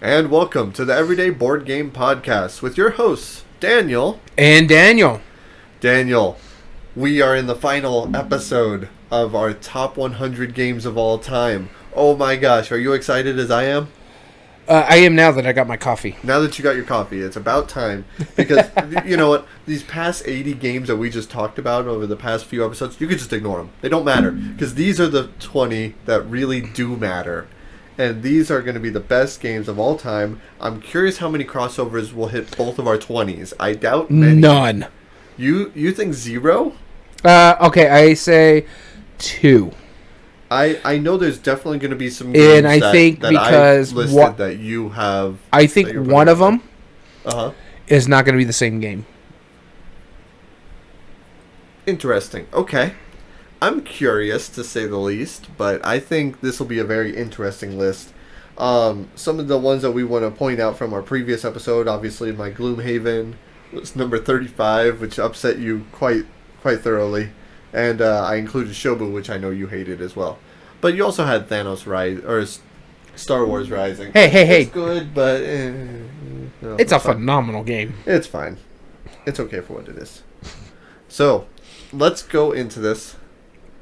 And welcome to the Everyday Board Game Podcast with your hosts, Daniel. And Daniel. Daniel, we are in the final episode of our top 100 games of all time. Oh my gosh, are you excited as I am? I am now that I got my coffee. Now that you got your coffee, it's about time. Because, you know what, these past 80 games that we just talked about over the past few episodes, you could just ignore them. They don't matter. Because these are the 20 that really do matter. And these are going to be the best games of all time. I'm curious how many crossovers will hit both of our 20s. I doubt many. None. You think zero? Okay, I say 2. I know there's definitely going to be some games and I think because I listed that you have. I think one of them is not going to be the same game. Interesting. Okay. I'm curious to say the least, but I think this will be a very interesting list. Some of the ones that we want to point out from our previous episode, obviously my Gloomhaven was number 35, which upset you quite thoroughly. And I included Shobu, which I know you hated as well. But you also had Thanos Rise, or Star Wars Rising. Hey. It's good, but no, it's a phenomenal game. It's fine. It's okay for what it is. So, let's go into this.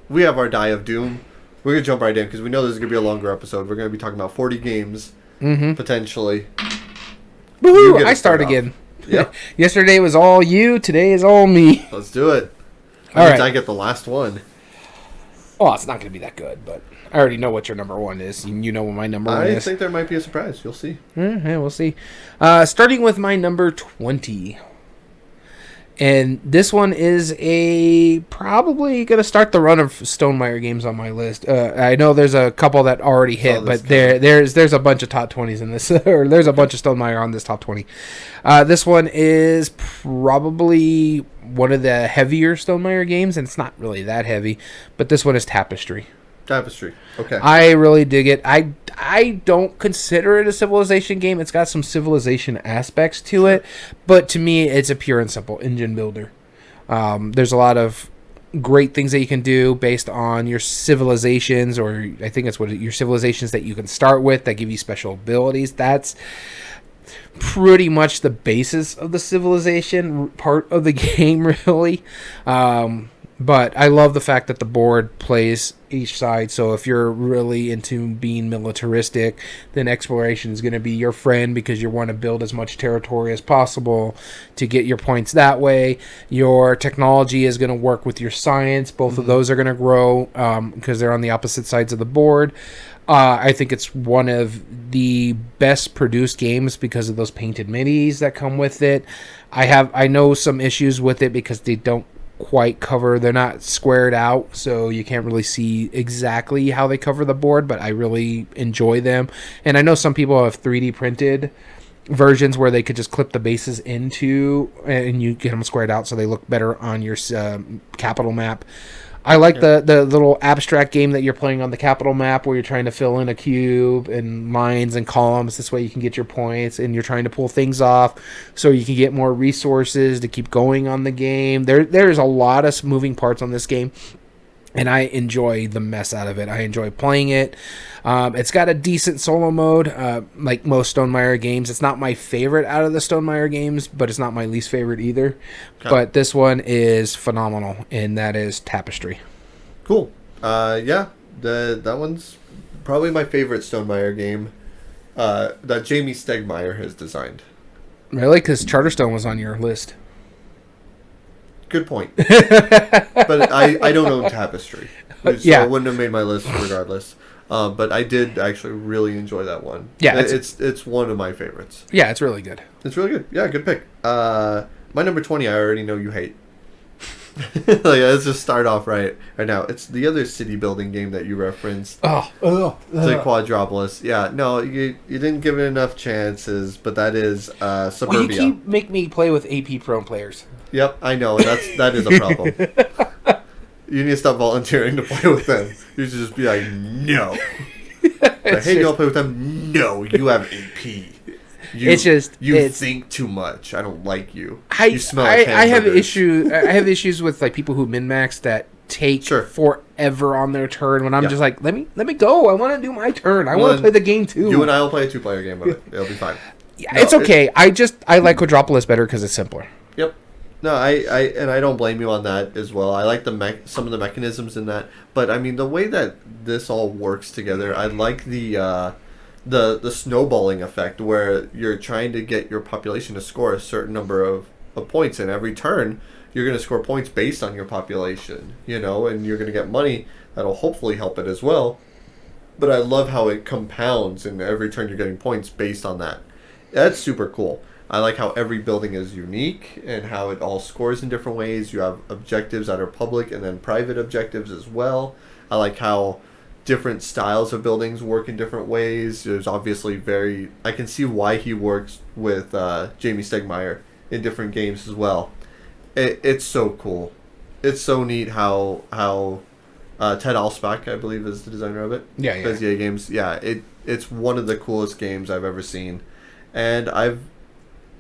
We have our Die of Doom. We're going to jump right in because we know this is going to be a longer episode. We're going to be talking about 40 games, potentially. Woohoo! I start again. Yep. Yesterday was all you. Today is all me. Let's do it. All right. I get the last one. Oh, it's not going to be that good, but I already know what your number one is. You know what my number one is. I think there might be a surprise. You'll see. Yeah, we'll see. Starting with my number 20. And this one is probably going to start the run of Stonemaier games on my list. I know there's a couple that already hit, but there's a bunch of top 20s in this, or there's a bunch of Stonemaier on this top 20. This one is probably one of the heavier Stonemaier games, and it's not really that heavy, but this one is Tapestry. Tapestry. Okay. I really dig it. I don't consider it a civilization game. It's got some civilization aspects to it, but to me, it's a pure and simple engine builder. There's a lot of great things that you can do based on your civilizations, or I think it's your civilizations that you can start with that give you special abilities. That's pretty much the basis of the civilization part of the game, really. But I love the fact that the board plays each side. So if you're really into being militaristic, then exploration is going to be your friend because you want to build as much territory as possible to get your points that way. Your technology is going to work with your science. Both of those are going to grow because they're on the opposite sides of the board. I think it's one of the best produced games because of those painted minis that come with it. I know some issues with it because they don't quite cover, they're not squared out, so you can't really see exactly how they cover the board, but I really enjoy them. And I know some people have 3D printed versions where they could just clip the bases into and you get them squared out so they look better on your capital map. I like the little abstract game that you're playing on the capital map where you're trying to fill in a cube and lines and columns. This way you can get your points and you're trying to pull things off so you can get more resources to keep going on the game. There's a lot of moving parts on this game, and I enjoy the mess out of it. I enjoy playing it. It's got a decent solo mode, like most Stonemaier games. It's not my favorite out of the Stonemaier games, but it's not my least favorite either. Okay. But this one is phenomenal, and that is Tapestry. Cool. Yeah, that one's probably my favorite Stonemaier game that Jamie Stegmaier has designed. Really? Because Charterstone was on your list. Good point. But I don't own Tapestry. So I wouldn't have made my list regardless. But I did actually really enjoy that one. Yeah, it's one of my favorites. Yeah, it's really good. It's really good. Yeah, good pick. My number 20, I already know you hate. Let's just start off right now. It's the other city building game that you referenced. It's like Quadropolis. Yeah, no, you didn't give it enough chances, but that is Suburbia. Well, you keep make me play with AP Pro players. Yep, I know. That is a problem. You need to stop volunteering to play with them. You should just be like, no. Like, hey, do you want to play with them? No, you have AP. You think too much. I don't like you. You smell like I have issues with like people who min-max that take forever on their turn when I'm just like, let me go. I want to do my turn. I want to play the game too. You and I will play a 2-player game of it. It'll be fine. Yeah, no, it's okay. I like Quadropolis better because it's simpler. Yep. No, I don't blame you on that as well. I like some of the mechanisms in that, but I mean the way that this all works together, I like the snowballing effect where you're trying to get your population to score a certain number of points, and every turn you're going to score points based on your population, and you're going to get money that'll hopefully help it as well. But I love how it compounds, and every turn you're getting points based on that. That's super cool. I like how every building is unique and how it all scores in different ways. You have objectives that are public and then private objectives as well. I like how different styles of buildings work in different ways. There's obviously I can see why he works with Jamie Stegmaier in different games as well. It's so cool. It's so neat how Ted Alspach, I believe, is the designer of it. Yeah. Bezier Games. Yeah, it's one of the coolest games I've ever seen. And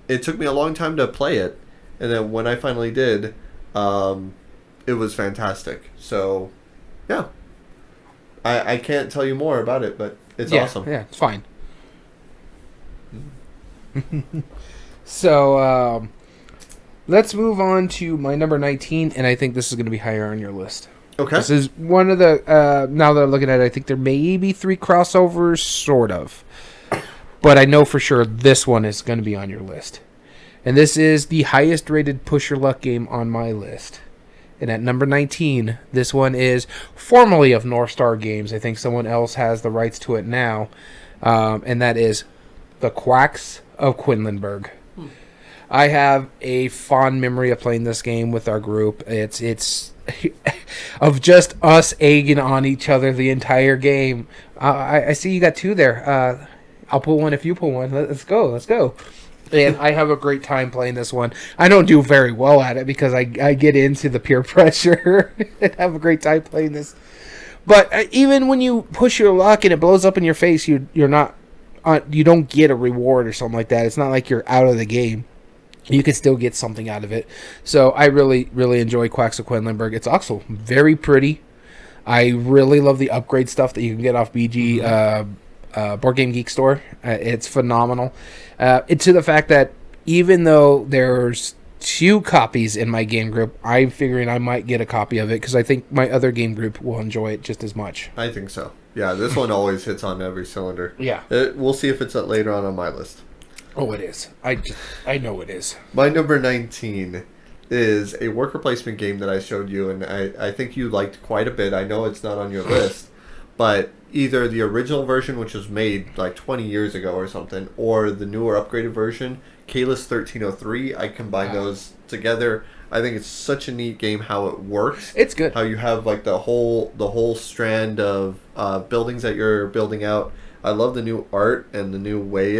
it took me a long time to play it. And then when I finally did, it was fantastic. So, yeah. I can't tell you more about it, but it's awesome. Yeah, it's fine. So, let's move on to my number 19, and I think this is going to be higher on your list. Okay. This is one of the, now that I'm looking at it, I think there may be 3 crossovers, sort of. But I know for sure this one is going to be on your list. And this is the highest rated push your luck game on my list. And at number 19, this one is formerly of North Star Games. I think someone else has the rights to it now. And that is the Quacks of Quinlenberg. I have a fond memory of playing this game with our group. It's of just us egging on each other the entire game. I see you got 2 there. I'll pull one if you pull one. Let's go. And I have a great time playing this one. I don't do very well at it because I get into the peer pressure and have a great time playing this. But even when you push your luck and it blows up in your face, you're not you don't get a reward or something like that. It's not like you're out of the game. You can still get something out of it. So I really, really enjoy Quacks of Quinlenberg. It's also very pretty. I really love the upgrade stuff that you can get off BG Board Game Geek store. It's phenomenal. To the fact that even though there's 2 copies in my game group, I'm figuring I might get a copy of it because I think my other game group will enjoy it just as much. I think so. Yeah, this one always hits on every cylinder. Yeah. We'll see if it's later on my list. Oh, it is. I know it is. My number 19 is a worker placement game that I showed you, and I think you liked quite a bit. I know it's not on your list, but either the original version, which was made like 20 years ago or something, or the newer upgraded version, Kalis 1303, I combine those together. I think it's such a neat game how it works. It's good. How you have like the whole strand of buildings that you're building out. I love the new art and the new way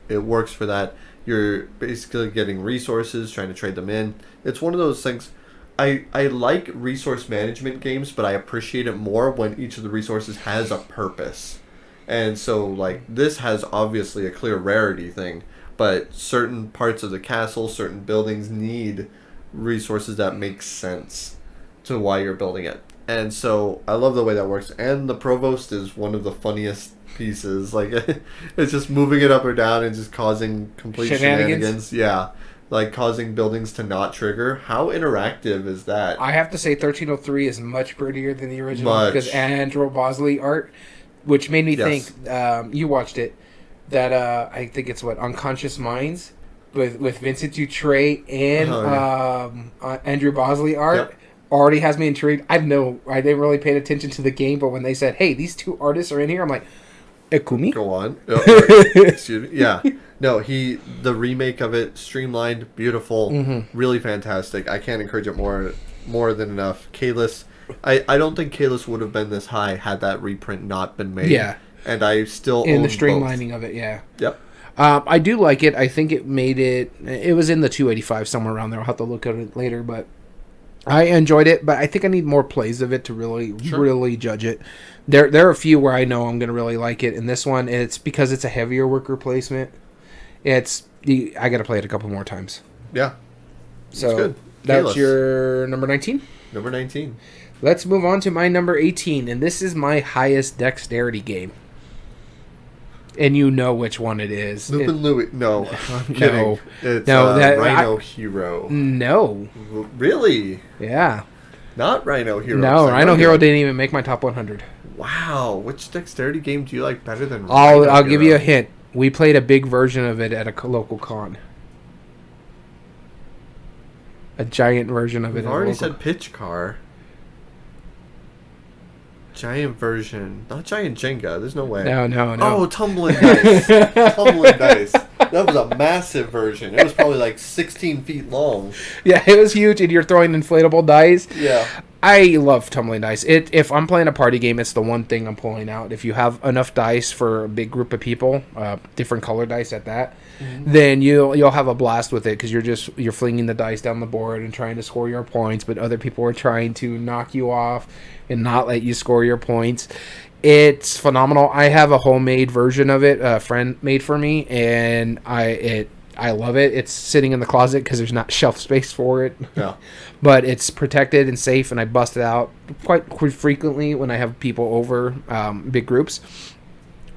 it works for that. You're basically getting resources, trying to trade them in. It's one of those things. I like resource management games, but I appreciate it more when each of the resources has a purpose. And so, like, this has obviously a clear rarity thing, but certain parts of the castle, certain buildings need resources that make sense to why you're building it. And so, I love the way that works. And the provost is one of the funniest pieces. Like, it's just moving it up or down and just causing complete shenanigans. Yeah. Like causing buildings to not trigger. How interactive is that? I have to say 1303 is much prettier than the original because Andrew Bosley art, which made me think, you watched it, that I think it's Unconscious Minds with Vincent Dutray and Andrew Bosley art. Yep. Already has me intrigued. I didn't really pay attention to the game, but when they said, hey, these 2 artists are in here, I'm like, Ekumi? Go on. Excuse me. Yeah. No, the remake of it, streamlined, beautiful, really fantastic. I can't encourage it more than enough. Kalis, I don't think Kalis would have been this high had that reprint not been made. Yeah. And I still own the both. streamlining of it, yeah. Yep. I do like it. I think it made it was in the 285 somewhere around there. I'll have to look at it later, but I enjoyed it, but I think I need more plays of it to really judge it. There are a few where I know I'm going to really like it, and this one, it's because it's a heavier worker placement. I got to play it a couple more times. Yeah. So that's your number 19? Number 19. Let's move on to my number 18, and this is my highest dexterity game. And you know which one it is. Lupin Louis. No, I'm kidding. No. It's No, Rhino Hero. No. Really? Yeah. Not Rhino Hero. No, Rhino Hero didn't even make my top 100. Wow. Which dexterity game do you like better than Rhino Hero? I'll give you a hint. We played a big version of it at a local con. A giant version of it. We've already said Pitch Car. Giant version. Not giant Jenga. There's no way. No. Oh, Tumbling Dice. Tumbling Dice. That was a massive version. It was probably like 16 feet long. Yeah, it was huge, and you're throwing inflatable dice. Yeah. I love Tumbling Dice. If I'm playing a party game, it's the one thing I'm pulling out. If you have enough dice for a big group of people, different color dice at that, then you'll have a blast with it because you're flinging the dice down the board and trying to score your points, but other people are trying to knock you off and not let you score your points. It's phenomenal. I have a homemade version of it, a friend made for me, and I love it. It's sitting in the closet because there's not shelf space for it. Yeah. But it's protected and safe, and I bust it out quite frequently when I have people over, big groups.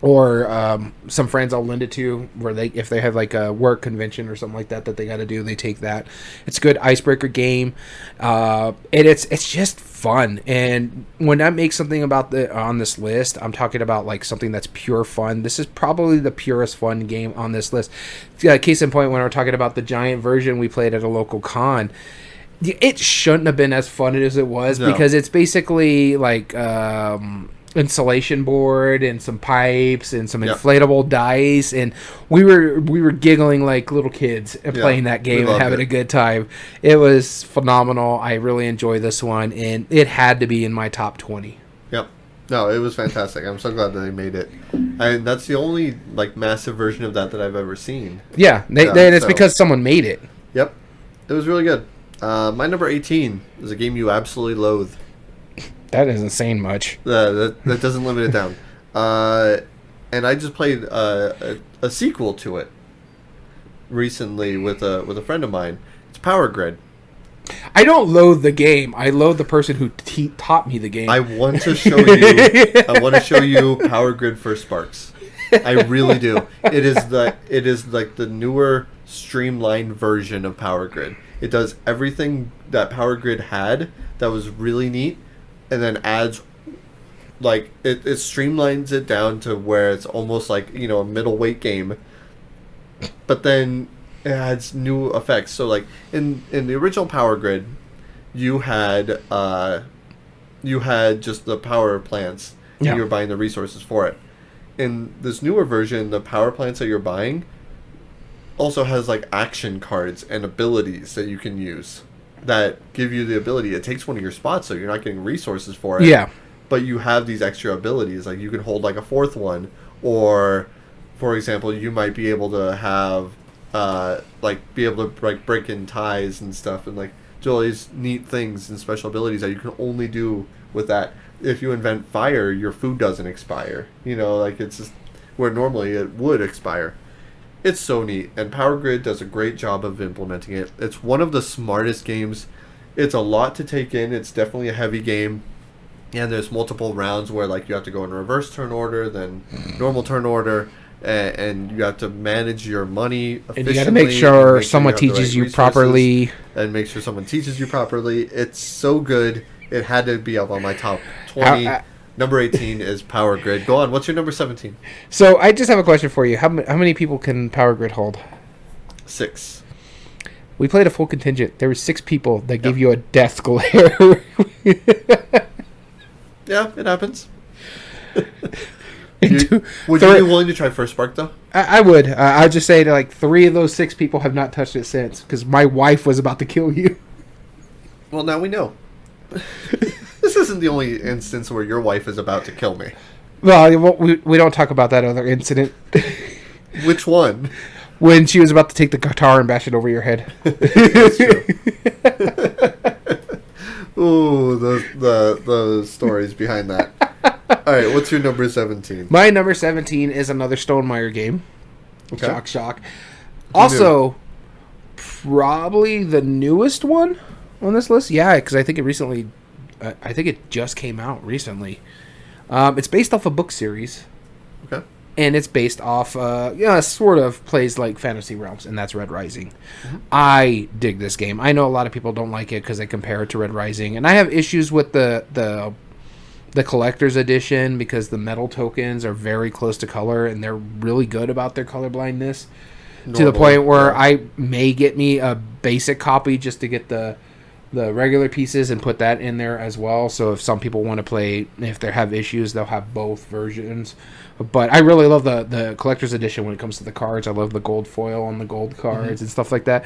Or some friends I'll lend it to, where if they have like a work convention or something like that they got to do, they take that. It's a good icebreaker game, and it's just fun. And when I make something about on this list, I'm talking about like something that's pure fun. This is probably the purest fun game on this list. Case in point, when we're talking about the giant version we played at a local con, it shouldn't have been as fun as it was because it's basically like insulation board and some pipes and some inflatable dice, and we were giggling like little kids and playing that game and having a good time. It was phenomenal. I really enjoy this one, and it had to be in my top 20. Yep. No, it was fantastic. I'm so glad that they made it. And that's the only like massive version of that I've ever seen. Yeah, it's because someone made it. Yep. It was really good. My number 18 is a game you absolutely loathe. That isn't saying much. That doesn't limit it down. And I just played a sequel to it recently with a friend of mine. It's Power Grid. I don't loathe the game. I loathe the person who taught me the game. I want to show you. I want to show you Power Grid for Sparks. I really do. It is like the newer, streamlined version of Power Grid. It does everything that Power Grid had that was really neat, and then adds, like, it streamlines it down to where it's almost like, a middleweight game. But then it adds new effects. So, like, in the original Power Grid, you had just the power plants, and you were buying the resources for it. In this newer version, the power plants that you're buying also has, like, action cards and abilities that you can use that give you the ability. It takes one of your spots, so you're not getting resources for it. Yeah. But you have these extra abilities. Like, you can hold, like, a fourth one. Or, for example, you might be able to have, be able to, like, break in ties and stuff. And, like, do all these neat things and special abilities that you can only do with that. If you invent fire, your food doesn't expire. It's just where normally it would expire. It's so neat, and Power Grid does a great job of implementing it. It's one of the smartest games. It's a lot to take in. It's definitely a heavy game, and there's multiple rounds where, like, you have to go in reverse turn order, then normal turn order, and you have to manage your money efficiently. And you got to make sure someone teaches you properly. And make sure someone teaches you properly. It's so good. It had to be up on my top 20. Number 18 is Power Grid. Go on. What's your number 17? So I just have a question for you. How many people can Power Grid hold? 6. We played a full contingent. There were 6 people that gave you a death glare. Yeah, it happens. Would you be willing to try First Spark, though? I would. I'd just say that, like, 3 of those 6 people have not touched it since, because my wife was about to kill you. Well, now we know. This isn't the only instance where your wife is about to kill me. Well, we don't talk about that other incident. Which one? When she was about to take the guitar and bash it over your head. That's true. Ooh, those stories behind that. All right, what's your number 17? My number 17 is another Stonemaier game. Okay. Shock. Also, probably the newest one on this list. Yeah, because I think it recently I think it just came out recently. It's based off a book series. Okay. And it's based off, sort of plays like Fantasy Realms, and that's Red Rising. Mm-hmm. I dig this game. I know a lot of people don't like it because they compare it to Red Rising, and I have issues with the collector's edition because the metal tokens are very close to color, and they're really good about their colorblindness. To the point where I may get me a basic copy just to get the regular pieces and put that in there as well. So if some people want to play, if they have issues, they'll have both versions. But I really love the collector's edition when it comes to the cards. I love the gold foil on the gold cards and stuff like that.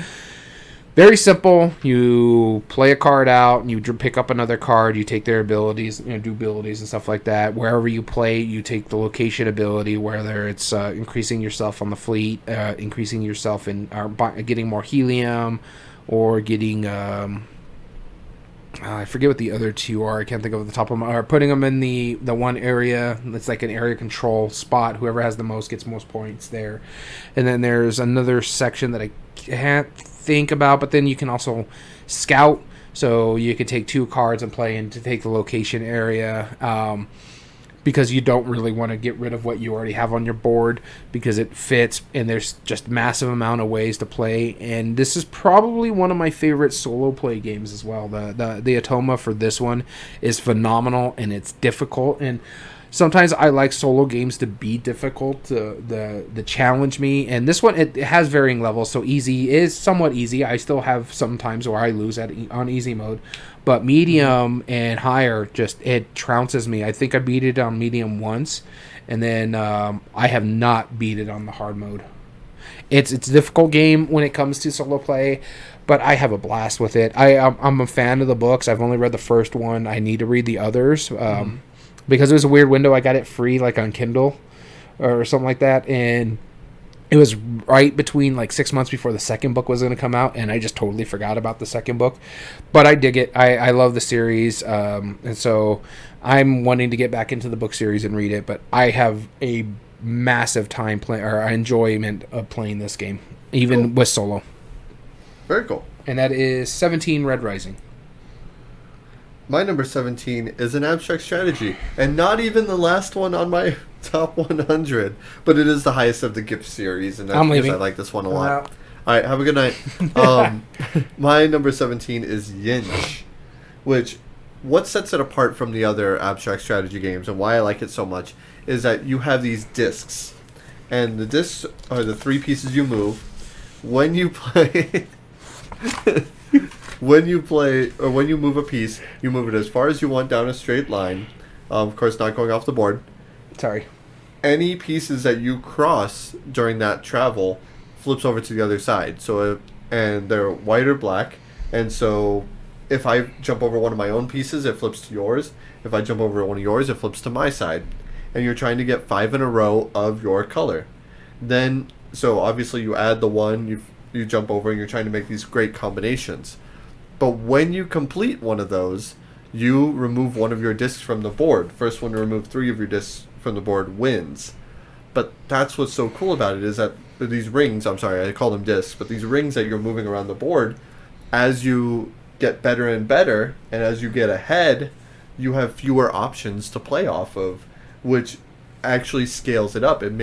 Very simple. You play a card out, and you pick up another card. You take their abilities, do abilities and stuff like that. Wherever you play, you take the location ability, whether it's increasing yourself on the fleet, increasing yourself in, getting more helium, or getting I forget what the other two are. I can't think of the top of my. Or putting them in the one area. It's like an area control spot. Whoever has the most gets most points there. And then there's another section that I can't think about. But then you can also scout. So you can take 2 cards and play and to take the location area. Because you don't really want to get rid of what you already have on your board because it fits, and there's just massive amount of ways to play. And this is probably one of my favorite solo play games as well. The Atoma for this one is phenomenal, and it's difficult. And sometimes I like solo games to be difficult, to challenge me. And this one, it has varying levels. So easy is somewhat easy. I still have some times where I lose on easy mode. But medium and higher, it trounces me. I think I beat it on medium once, and then I have not beat it on the hard mode. It's a difficult game when it comes to solo play, but I have a blast with it. I'm a fan of the books. I've only read the first one. I need to read the others because it was a weird window. I got it free, like on Kindle or something like that, and it was right between like 6 months before the second book was going to come out, and I just totally forgot about the second book. But I dig it. I love the series, and so I'm wanting to get back into the book series and read it. But I have a massive enjoyment of playing this game, even with solo. Very cool. And that is 17 Red Rising. My number 17 is an abstract strategy, and not even the last one on my top 100, but it is the highest of the gift series, and that's because I like this one a lot. All right, have a good night. My number 17 is Yinch, which what sets it apart from the other abstract strategy games and why I like it so much is that you have these discs, and the discs are the 3 pieces you move. When you play... When you move a piece, you move it as far as you want down a straight line. Of course, not going off the board. Sorry. Any pieces that you cross during that travel flips over to the other side. And they're white or black. And so if I jump over one of my own pieces, it flips to yours. If I jump over one of yours, it flips to my side. And you're trying to get 5 in a row of your color. Then, so obviously you add the one, you jump over, and you're trying to make these great combinations. But when you complete one of those, you remove one of your discs from the board. First one to remove 3 of your discs from the board wins. But that's what's so cool about it is that these rings, I'm sorry, I call them discs, but these rings that you're moving around the board, as you get better and better, and as you get ahead, you have fewer options to play off of, which actually scales it up. It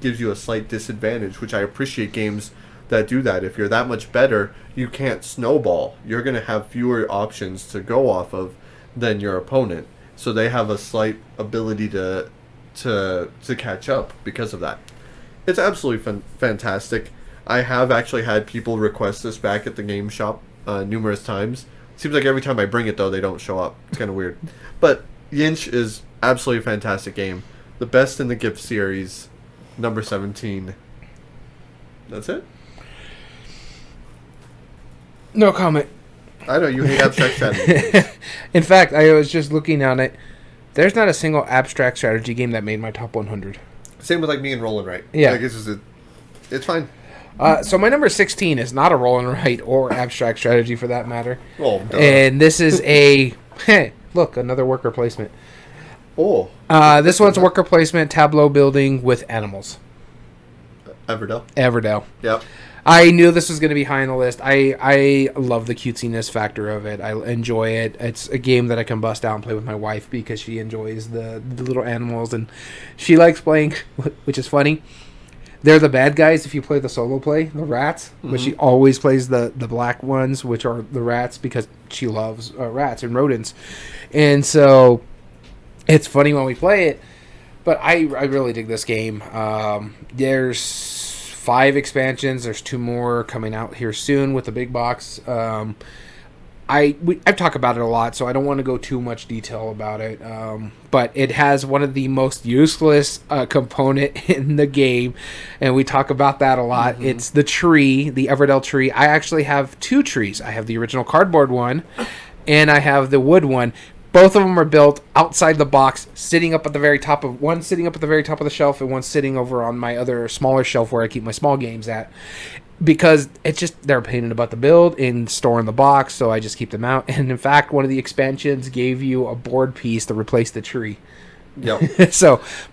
gives you a slight disadvantage, which I appreciate games that do that. If you're that much better, you can't snowball. You're going to have fewer options to go off of than your opponent. So they have a slight ability to catch up because of that. It's absolutely fantastic. I have actually had people request this back at the game shop numerous times. Seems like every time I bring it, though, they don't show up. It's kind of weird. But Yinch is absolutely a fantastic game. The best in the gift series, number 17. That's it? No comment. I know, you hate abstract strategy. In fact, I was just looking on it. There's not a single abstract strategy game that made my top 100. Same with like me and Roll and Write. Yeah. Like, it's fine. So my number 16 is not a roll and write or abstract strategy for that matter. Oh, duh. And this is look, another worker placement. Oh. This one's worker placement, tableau building with animals. Everdell. Everdell. Yep. I knew this was going to be high on the list. I love the cutesiness factor of it. I enjoy it. It's a game that I can bust out and play with my wife because she enjoys the little animals, and she likes playing, which is funny. They're the bad guys if you play the solo play, the rats, but she always plays the black ones, which are the rats, because she loves rats and rodents. And so it's funny when we play it, but I really dig this game. There's 5 expansions. There's 2 more coming out here soon with the big box. I've talked about it a lot, so I don't want to go too much detail about it. But it has one of the most useless component in the game, and we talk about that a lot. It's the tree, the Everdell tree. I actually have 2 trees. I have the original cardboard one, and I have the wood one. Both of them are built outside the box, sitting up at the very top of one, sitting up at the very top of the shelf, and one sitting over on my other smaller shelf where I keep my small games at. Because it's just, they're a pain about the build and store in the box, so I just keep them out. And in fact, one of the expansions gave you a board piece to replace the tree. Yep.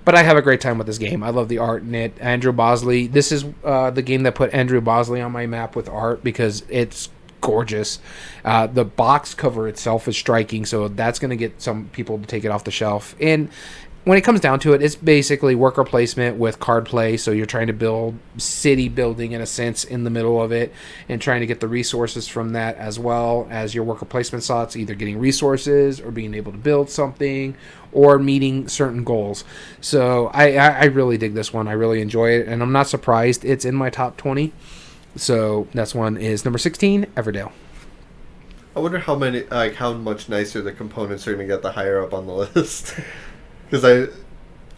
But I have a great time with this game. I love the art in it. Andrew Bosley. This is the game that put Andrew Bosley on my map with art because it's gorgeous. The box cover itself is striking, so that's going to get some people to take it off the shelf. And when it comes down to it, it's basically worker placement with card play. So you're trying to build city building in a sense in the middle of it, and trying to get the resources from that, as well as your worker placement slots, either getting resources or being able to build something or meeting certain goals. So I really dig this one. I really enjoy it, and I'm not surprised it's in my top 20. So that's one is number 16, Everdell. I wonder how much nicer the components are going to get the higher up on the list. Because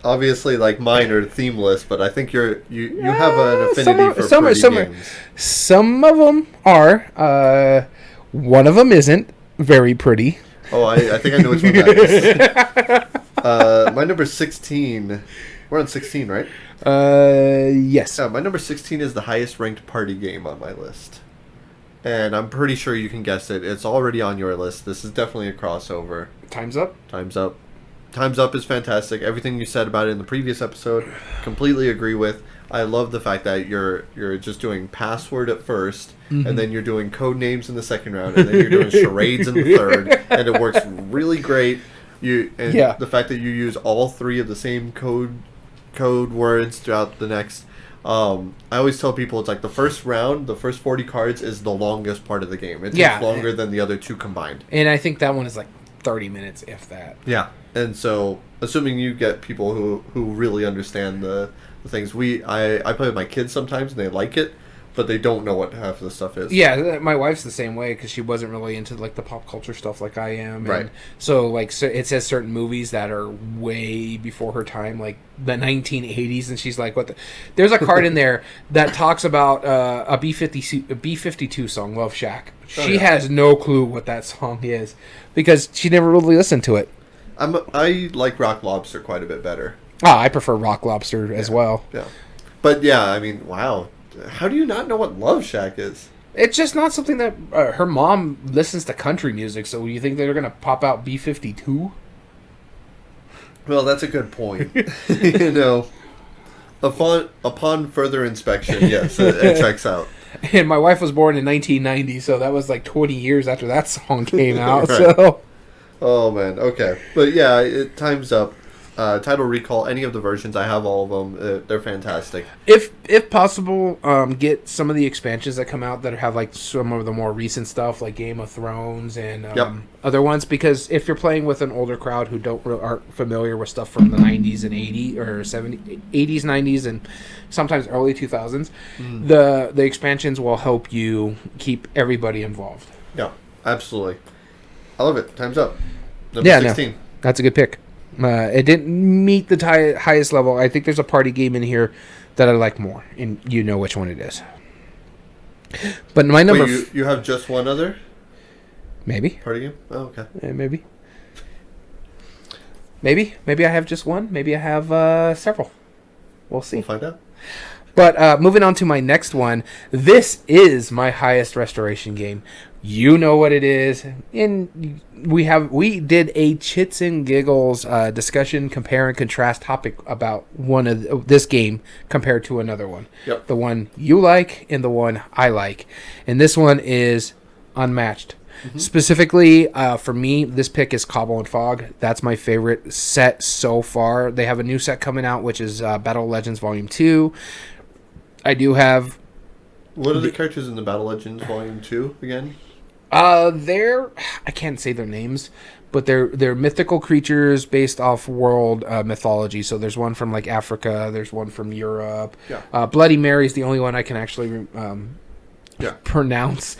obviously, mine are themeless, but I think you have an affinity for pretty games. Some of them are. One of them isn't very pretty. Oh, I think I know which one that is. My number 16. We're on 16, right? Yes. My number 16 is the highest ranked party game on my list. And I'm pretty sure you can guess it. It's already on your list. This is definitely a crossover. Time's Up? Time's Up. Time's Up is fantastic. Everything you said about it in the previous episode, completely agree with. I love the fact that you're just doing password at first, and then you're doing code names in the second round, and then you're doing charades in the third, and it works really great. The fact that you use all 3 of the same code words throughout the next. I always tell people it's like the first round, the first 40 cards is the longest part of the game. It takes longer than the other 2 combined. And I think that one is 30 minutes, if that. Yeah. And so, assuming you get people who really understand the things, I play with my kids sometimes and they like it, but they don't know what half of the stuff is. Yeah, my wife's the same way because she wasn't really into the pop culture stuff like I am. Right. And so it says certain movies that are way before her time, like the 1980s, and she's like, "What?" There's a card in there that talks about a B-52 song, Love Shack. She has no clue what that song is because she never really listened to it. I like Rock Lobster quite a bit better. I prefer Rock Lobster as well. Yeah. But yeah, I mean, wow. How do you not know what Love Shack is? It's just not something that her mom listens to country music, so you think they're going to pop out B-52? Well, that's a good point. Upon further inspection, yes, it checks out. And my wife was born in 1990, so that was 20 years after that song came out. Right. So, oh man, okay, but yeah, Time's Up. Title Recall, any of the versions, I have all of them. They're fantastic. If possible, get some of the expansions that come out that have some of the more recent stuff, like Game of Thrones and other ones, because if you're playing with an older crowd who aren't familiar with stuff from the 90s and 80s or 70s, 80s, 90s, and sometimes early 2000s, the expansions will help you keep everybody involved. Yeah, absolutely. I love it. Time's Up. Number 16. No, that's a good pick. It didn't meet the highest level. I think there's a party game in here that I like more, and you know which one it is. But my number... Wait, you have just one other? Maybe. Party game? Oh, okay. Maybe. Maybe I have just one. Maybe I have several. We'll see. We'll find out. But moving on to my next one, this is my highest restoration game. You know what it is, and we did a chits and giggles discussion, compare and contrast topic about one of this game compared to another one. Yep. The one you like and the one I like, and this one is unmatched. Mm-hmm. Specifically, for me, this pick is Cobble and Fog. That's my favorite set so far. They have a new set coming out, which is Battle Legends Volume 2. I do have... What are the characters in the Battle Legends Volume 2 again? I can't say their names, but they're mythical creatures based off world mythology. So there's one from like Africa, there's one from Europe. Yeah. Bloody Mary is the only one I can actually pronounce.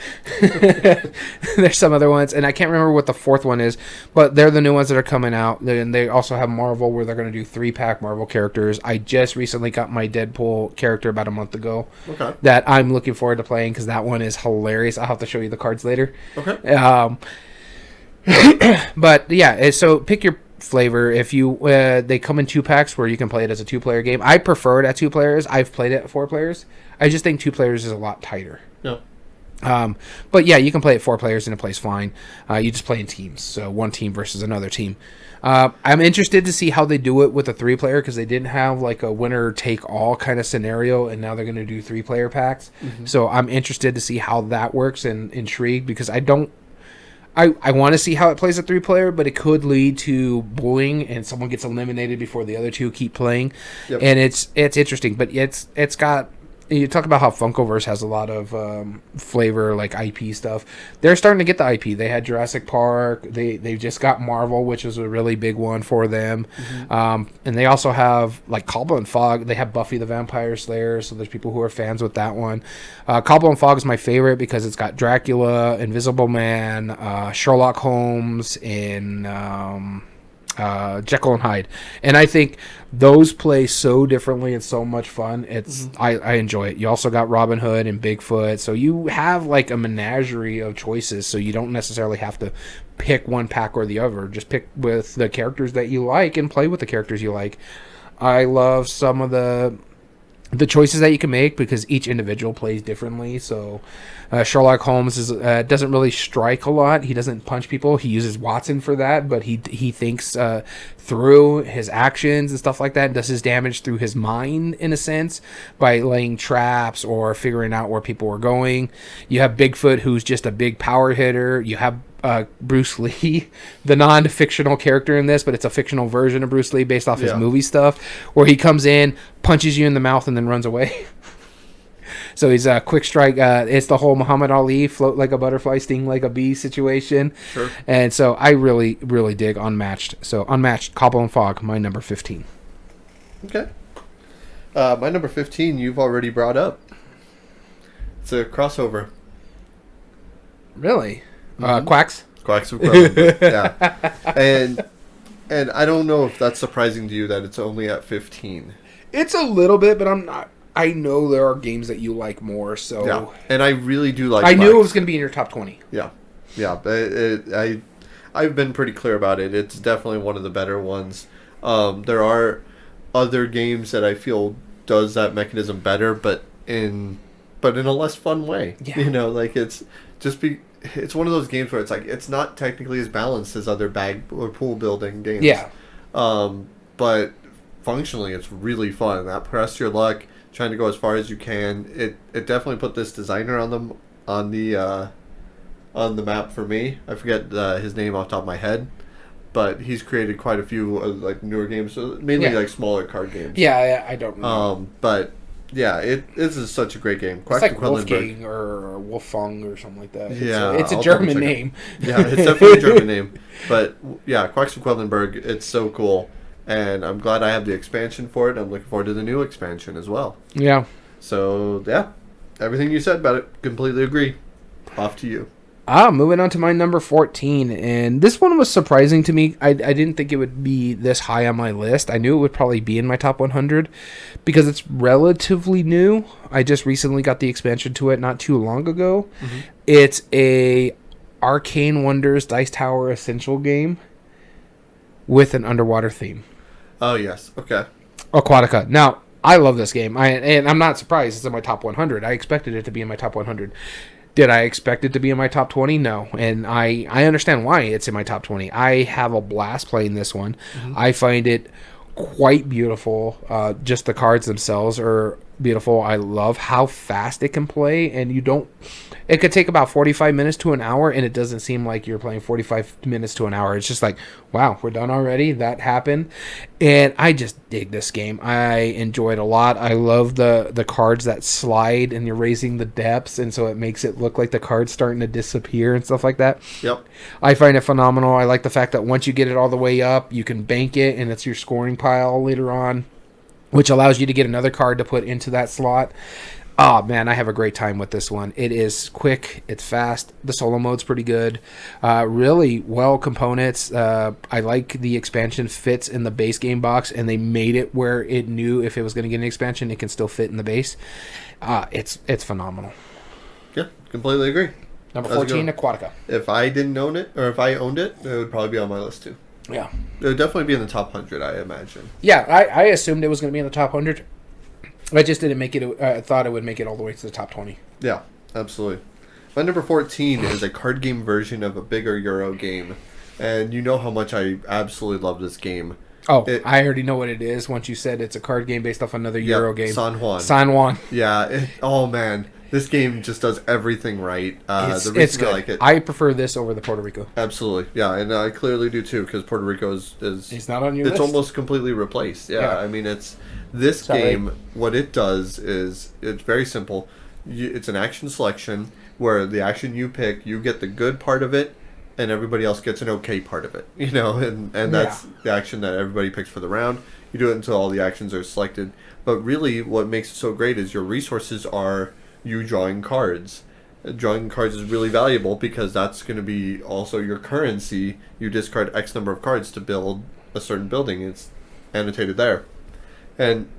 There's some other ones, and I can't remember what the fourth one is, but they're the new ones that are coming out. And they also have Marvel, where they're going to do 3-pack Marvel characters. I just recently got my Deadpool character about a month ago. Okay. That I'm looking forward to playing because that one is hilarious. I'll have to show you the cards later. Okay. But yeah, so pick your flavor. If you they come in 2-packs where you can play it as a 2-player game. I prefer it at 2 players. I've played it at 4 players. I just think 2 players is a lot tighter. No. But yeah, you can play it 4 players and it plays fine. You just play in teams, so one team versus another team. I'm interested to see how they do it with a 3-player because they didn't have like a winner take all kind of scenario, and now they're going to do 3-player packs. Mm-hmm. So I'm interested to see how that works and intrigued because I want to see how it plays a 3-player, but it could lead to bullying and someone gets eliminated before the other 2 keep playing. Yep. And it's interesting, but it's got. You talk about how Funkoverse has a lot of flavor, like IP stuff. They're starting to get the IP. They had Jurassic Park. They just got Marvel, which is a really big one for them. Mm-hmm. And they also have like Cobble and Fog. They have Buffy the Vampire Slayer, so there's people who are fans with that one. Cobble and Fog is my favorite because it's got Dracula, Invisible Man, Sherlock Holmes, and Jekyll and Hyde, and I think those play so differently and so much fun. It's I enjoy it. You also got Robin Hood and Bigfoot, so you have like a menagerie of choices, so you don't necessarily have to pick one pack or the other. Just pick with the characters that you like and play with the characters you like. I love some of the choices that you can make because each individual plays differently. So Sherlock Holmes doesn't really strike a lot. He doesn't punch people. He uses Watson for that, but he thinks through his actions and stuff like that, and does his damage through his mind in a sense by laying traps or figuring out where people are going. You have Bigfoot, who's just a big power hitter. You have Bruce Lee, the non-fictional character in this, but it's a fictional version of Bruce Lee based off his movie stuff, where he comes in, punches you in the mouth, and then runs away. So he's a quick strike. It's the whole Muhammad Ali float like a butterfly, sting like a bee situation. Sure. And so I really, really dig Unmatched. So Unmatched, Cobble and Fog, my number 15. Okay. My number 15 you've already brought up. It's a crossover. Really? Mm-hmm. Quacks? Quacks of Quinlenberg. Yeah. And I don't know if that's surprising to you that it's only at 15. It's a little bit, but I'm not. I know there are games that you like more, so... Yeah, and I really do like I knew it was going to be in your top 20. Yeah. Yeah, but I've been pretty clear about it. It's definitely one of the better ones. There are other games that I feel does that mechanism better, but in a less fun way. Yeah. You know, like it's one of those games where it's like it's not technically as balanced as other bag or pool building games. Yeah. But functionally it's really fun. That press your luck, trying to go as far as you can. It definitely put this designer on the map for me. I forget his name off the top of my head, but he's created quite a few like newer games, so mainly like smaller card games. Yeah, I don't know. But yeah, this is such a great game. Quacks like Wolfgang or Wolfgang or something like that. Yeah, it's a German name. Yeah, it's definitely a German name. But yeah, Quacks of Quinlenberg, it's so cool. And I'm glad I have the expansion for it. I'm looking forward to the new expansion as well. Yeah. So, yeah. Everything you said about it, completely agree. Off to you. Moving on to my number 14. And this one was surprising to me. I didn't think it would be this high on my list. I knew it would probably be in my top 100 because it's relatively new. I just recently got the expansion to it not too long ago. Mm-hmm. It's a Arcane Wonders Dice Tower Essential game with an underwater theme. Oh, yes. Okay. Aquatica. Now, I love this game. And I'm not surprised it's in my top 100. I expected it to be in my top 100. Did I expect it to be in my top 20? No. And I understand why it's in my top 20. I have a blast playing this one. I find it quite beautiful. Just the cards themselves are beautiful. I love how fast it can play, and it could take about 45 minutes to an hour, and it doesn't seem like you're playing 45 minutes to an hour. It's just like, wow, we're done already. That happened. And I just dig this game. I enjoy it a lot. I love the cards that slide, and you're raising the depths, and so it makes it look like the card's starting to disappear and stuff like that. Yep. I find it phenomenal. I like the fact that once you get it all the way up, you can bank it, and it's your scoring pile later on, which allows you to get another card to put into that slot. Oh, man, I have a great time with this one. It is quick. It's fast. The solo mode's pretty good. Really well components. I like the expansion fits in the base game box, and they made it where it knew if it was going to get an expansion, it can still fit in the base. It's phenomenal. Yeah, completely agree. Number 14, Aquatica. If I didn't own it, or if I owned it, it would probably be on my list too. Yeah. It would definitely be in the top 100, I imagine. Yeah, I assumed it was going to be in the top 100. I just didn't make it. I thought it would make it all the way to the top 20. Yeah, absolutely. My number 14 is a card game version of a bigger Euro game. And you know how much I absolutely love this game. Oh, I already know what it is. Once you said it's a card game based off another Euro game. San Juan. San Juan. Yeah. Oh, man. This game just does everything right. It's good. I like it. I prefer this over the Puerto Rico. Absolutely. Yeah, and I clearly do too, because Puerto Rico is it's not on your list? It's almost completely replaced. Yeah, I mean, this game, what it does is, it's very simple. It's an action selection where the action you pick, you get the good part of it, and everybody else gets an okay part of it. You know, and that's the action that everybody picks for the round. You do it until all the actions are selected. But really, what makes it so great is your resources are you drawing cards. Drawing cards is really valuable because that's going to be also your currency. You discard X number of cards to build a certain building. It's annotated there. And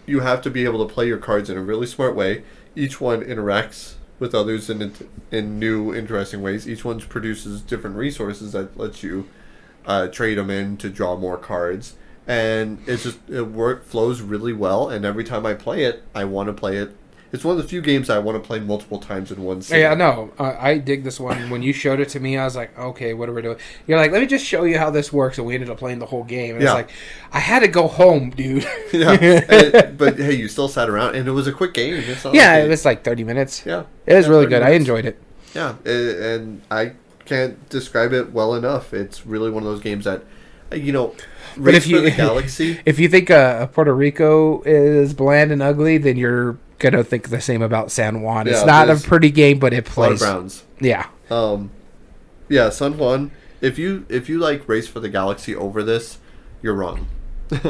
you have to be able to play your cards in a really smart way. Each one interacts with others in new, interesting ways. Each one produces different resources that lets you trade them in to draw more cards. And it flows really well. And every time I play it, I want to play it. It's one of the few games I want to play multiple times in one sitting. Yeah, no, I dig this one. When you showed it to me, I was like, okay, what are we doing? You're like, let me just show you how this works, and we ended up playing the whole game. And it's like, I had to go home, dude. Yeah, but hey, you still sat around, and it was a quick game. It was like 30 minutes. Yeah. It was really good. I enjoyed it. Yeah, and I can't describe it well enough. It's really one of those games that, Race for the Galaxy. If you think Puerto Rico is bland and ugly, then you're gonna think the same about San Juan. It's not a pretty game, but it plays. A lot of browns. Yeah. Yeah, San Juan. If you like Race for the Galaxy over this, you're wrong.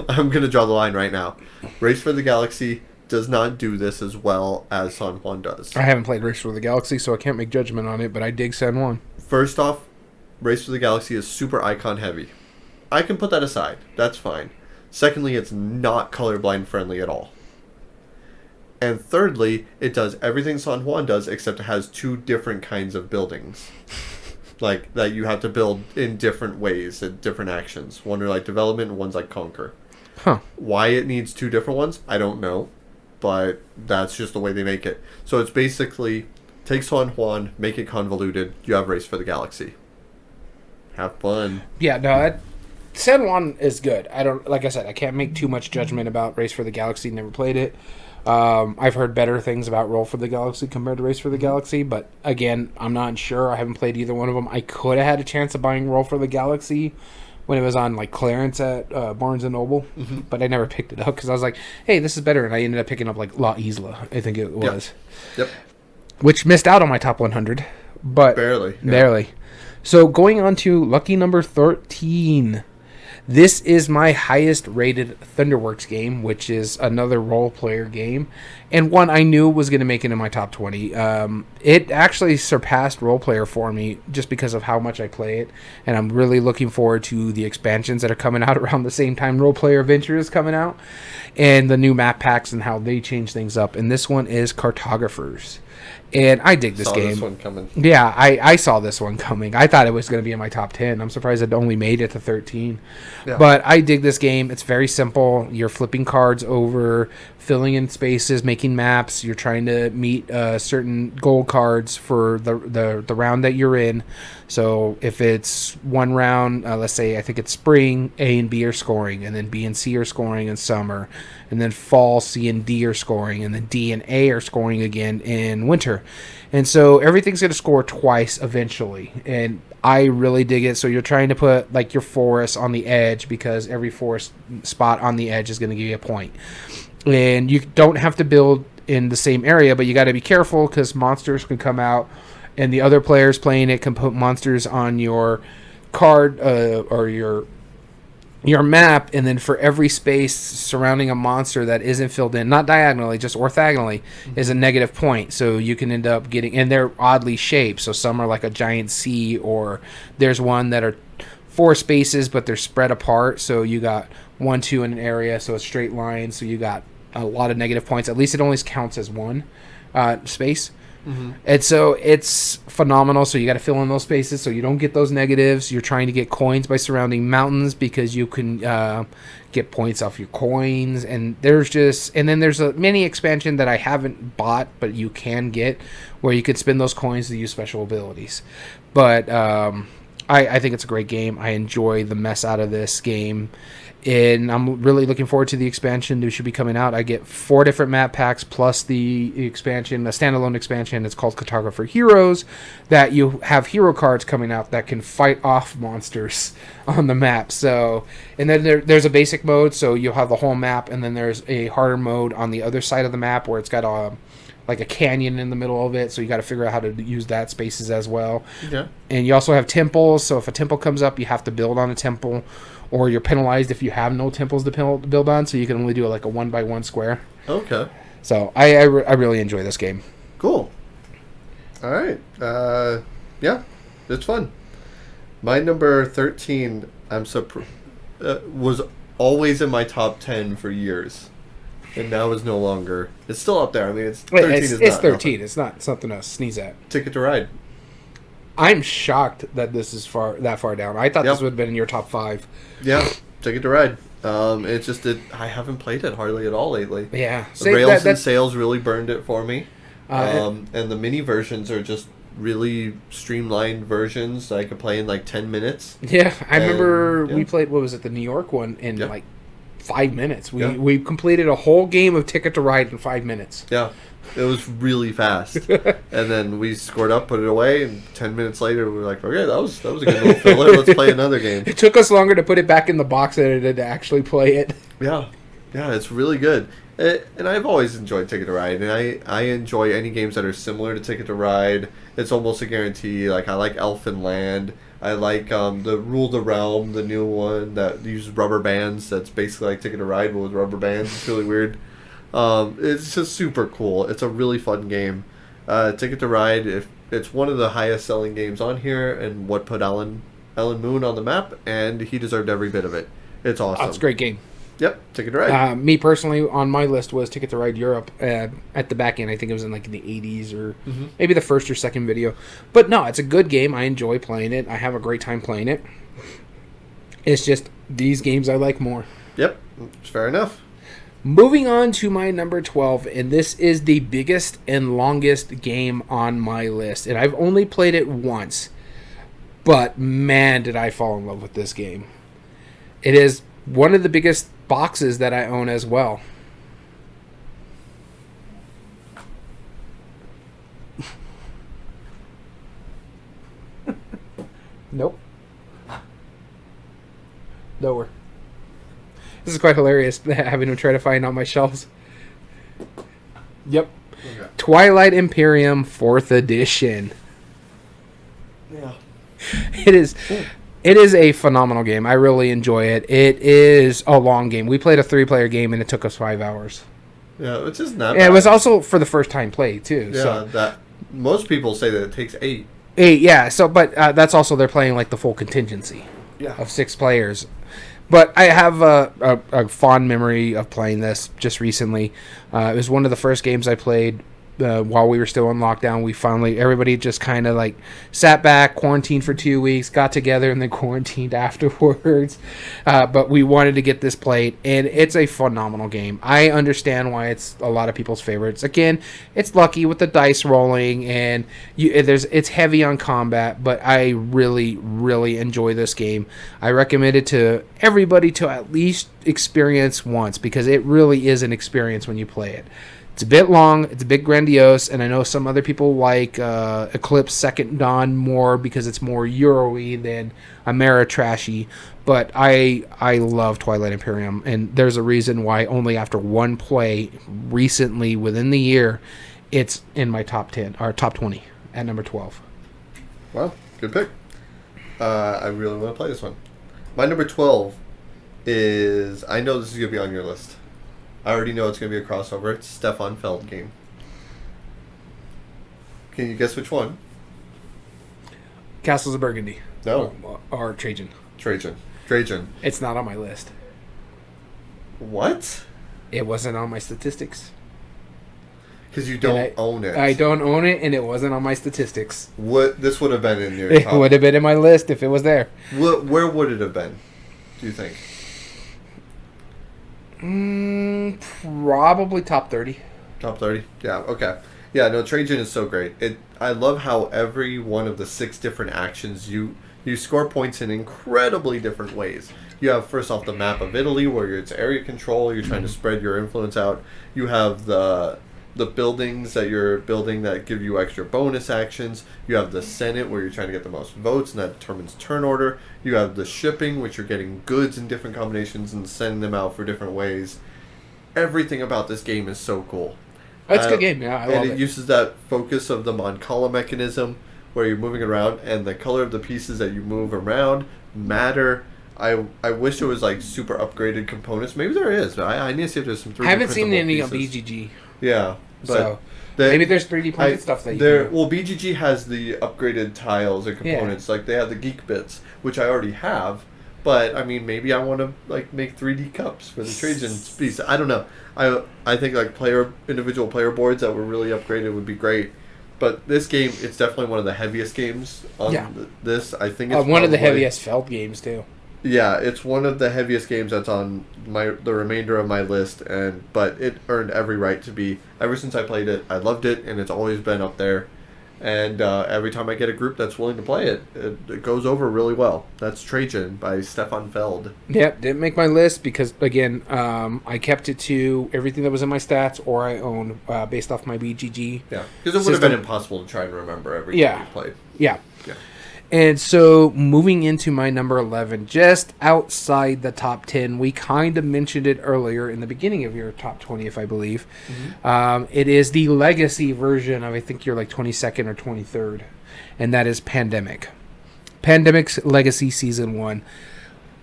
I'm gonna draw the line right now. Race for the Galaxy does not do this as well as San Juan does. I haven't played Race for the Galaxy, so I can't make judgment on it, but I dig San Juan. First off, Race for the Galaxy is super icon heavy. I can put that aside. That's fine. Secondly, it's not colorblind friendly at all. And thirdly, it does everything San Juan does, except it has two different kinds of buildings. Like, that you have to build in different ways, and different actions. One are like development, and one's like conquer. Huh. Why it needs two different ones, I don't know. But that's just the way they make it. So it's basically, take San Juan, make it convoluted, you have Race for the Galaxy. Have fun. Yeah, no, San Juan is good. Like I said, I can't make too much judgment about Race for the Galaxy. Never played it. I've heard better things about Roll for the Galaxy compared to Race for the Galaxy, but again, I'm not sure. I haven't played either one of them. I could have had a chance of buying Roll for the Galaxy when it was on like clearance at Barnes & Noble, but I never picked it up because I was like, hey, this is better, and I ended up picking up like La Isla, I think it was. Yep. Which missed out on my top 100, but barely. Yeah. Barely. So going on to lucky number 13. This is my highest rated Thunderworks game, which is another role player game, and one I knew was going to make it in my top 20. It actually surpassed role player for me just because of how much I play it, and I'm really looking forward to the expansions that are coming out around the same time Role Player Adventure is coming out, and the new map packs and how they change things up. And this one is Cartographers. And I dig this Saw game. this one coming. Yeah, I saw this one coming. I thought it was going to be in my top 10. I'm surprised it only made it to 13. Yeah. But I dig this game. It's very simple. You're flipping cards over, filling in spaces, making maps. You're trying to meet certain goal cards for the round that you're in. So if it's one round, let's say I think it's spring, A and B are scoring, and then B and C are scoring in summer, and then fall, C and D are scoring, and then D and A are scoring again in winter. And so everything's going to score twice eventually. And I really dig it. So you're trying to put like your forest on the edge because every forest spot on the edge is going to give you a point. And you don't have to build in the same area, but you got to be careful because monsters can come out, and the other players playing it can put monsters on your card or your map, and then for every space surrounding a monster that isn't filled in, not diagonally, just orthogonally, is a negative point. So you can end up getting, and they're oddly shaped. So some are like a giant C, or there's one that are 4 spaces, but they're spread apart. So you got 1, 2 in an area, so a straight line. So you got a lot of negative points. At least it only counts as one space. Mm-hmm. And so it's phenomenal. So you got to fill in those spaces so you don't get those negatives. You're trying to get coins by surrounding mountains because you can get points off your coins. And then there's a mini expansion that I haven't bought, but you can get, where you could spend those coins to use special abilities. But I think it's a great game. I enjoy the mess out of this game. And I'm really looking forward to the expansion that should be coming out. I get 4 different map packs plus the expansion, a standalone expansion. It's called Cartographer Heroes, that you have hero cards coming out that can fight off monsters on the map. So, and then there's a basic mode, so you'll have the whole map, and then there's a harder mode on the other side of the map where it's got like a canyon in the middle of it, so you got to figure out how to use that spaces as well. Okay. And you also have temples, so if a temple comes up, you have to build on a temple, or you're penalized if you have no temples to build on, so you can only do like a 1x1 square. Okay. So I really enjoy this game. Cool. All right. Yeah, it's fun. My number 13, was always in my top 10 for years, and now is no longer. It's still up there. I mean, it's 13. It's 13. Nothing. It's not something to sneeze at. Ticket to Ride. I'm shocked that this is that far down. I thought this would have been in your top 5. Yeah, Ticket to Ride. It's just that I haven't played it hardly at all lately. Yeah. The Rails and Sails really burned it for me. And the mini versions are just really streamlined versions that I could play in like 10 minutes. Yeah, I remember we played, what was it, the New York one in like 5 minutes. We completed a whole game of Ticket to Ride in 5 minutes. Yeah. It was really fast. And then we scored up, put it away, and 10 minutes later we were like, okay, that was a good little filler. Let's play another game. It took us longer to put it back in the box than it did to actually play it. Yeah. Yeah, it's really good. And I've always enjoyed Ticket to Ride, and I enjoy any games that are similar to Ticket to Ride. It's almost a guarantee. Like, I like Elfin Land. I like the Rule the Realm, the new one that uses rubber bands. That's basically like Ticket to Ride, but with rubber bands. It's really weird. It's just super cool. It's a really fun game. Ticket to Ride, it's one of the highest selling games on here, and what put Alan Moon on the map, and he deserved every bit of it. It's awesome. That's a great game. Yep, Ticket to Ride. Me personally, on my list was Ticket to Ride Europe. At the back end, I think it was in like the 80s or maybe the first or second video. But no, it's a good game. I enjoy playing it. I have a great time playing it. It's just these games I like more. Yep, it's fair enough. Moving on to my number 12, and this is the biggest and longest game on my list. And I've only played it once, but man, did I fall in love with this game. It is one of the biggest boxes that I own as well. Nope. Nowhere. This is quite hilarious, having to try to find on my shelves. Yep. Okay. Twilight Imperium 4th edition. Yeah. It is a phenomenal game. I really enjoy it. It is a long game. We played a 3-player game and it took us 5 hours. Yeah, which is not bad. Yeah, it was also for the first time play too. Yeah, so. That most people say that it takes 8. 8, yeah. So, but that's also they're playing like the full contingency of 6 players. But I have a fond memory of playing this just recently. It was one of the first games I played while we were still in lockdown, everybody just kind of like sat back, quarantined for 2 weeks, got together, and then quarantined afterwards. But we wanted to get this played, and it's a phenomenal game. I understand why it's a lot of people's favorites. Again, it's lucky with the dice rolling, and it's heavy on combat, but I really, really enjoy this game. I recommend it to everybody to at least experience once, because it really is an experience when you play it. It's a bit long, it's a bit grandiose, and I know some other people like Eclipse Second Dawn more because it's more Euro-y than Ameritrashy, but I love Twilight Imperium, and there's a reason why only after one play recently within the year, it's in my top 10, or top 20, at number 12. Wow, good pick. I really want to play this one. My number 12 is, I know this is going to be on your list. I already know it's going to be a crossover. It's Stefan Feld game. Can you guess which one? Castles of Burgundy. No. Or Trajan. Trajan. It's not on my list. What? It wasn't on my statistics. Because you don't own it. I don't own it, and it wasn't on my statistics. This would have been in your top. It would have been in my list if it was there. Where would it have been, do you think? Probably top 30. Top 30? Yeah, okay. Yeah, no, Trajan is so great. I love how every one of the 6 different actions, you score points in incredibly different ways. You have, first off, the map of Italy, where it's area control, you're trying to spread your influence out. You have the buildings that you're building that give you extra bonus actions. You have the Senate, where you're trying to get the most votes, and that determines turn order. You have the shipping, which you're getting goods in different combinations and sending them out for different ways. Everything about this game is so cool. It's a good game, yeah. I love it. And it uses that focus of the Mancala mechanism, where you're moving around, and the color of the pieces that you move around matter. I wish there was like super upgraded components. Maybe there is. I need to see if there's some 3D I haven't seen any pieces. on BGG. Yeah. So maybe there's 3D printed stuff that you can do. Well, BGG has the upgraded tiles and components. Yeah. Like they have the geek bits, which I already have. But I mean, maybe I want to like make 3D cups for the Trajan piece. I don't know. I think like individual player boards that were really upgraded would be great. But this game, it's definitely one of the heaviest games on this. I think it's one of the heaviest Feld games too. Yeah, it's one of the heaviest games that's on the remainder of my list, but it earned every right to be. Ever since I played it, I loved it, and it's always been up there. And every time I get a group that's willing to play it, it goes over really well. That's Trajan by Stefan Feld. Yep, didn't make my list because, again, I kept it to everything that was in my stats or I own based off my BGG. Yeah, because it would have been impossible to try and remember everything you played. Yeah. And so, moving into my number 11, just outside the top 10, we kind of mentioned it earlier in the beginning of your top 20, if I believe. Mm-hmm. It is the legacy version of, I think you're like 22nd or 23rd, and that is Pandemic. Pandemic's Legacy Season 1.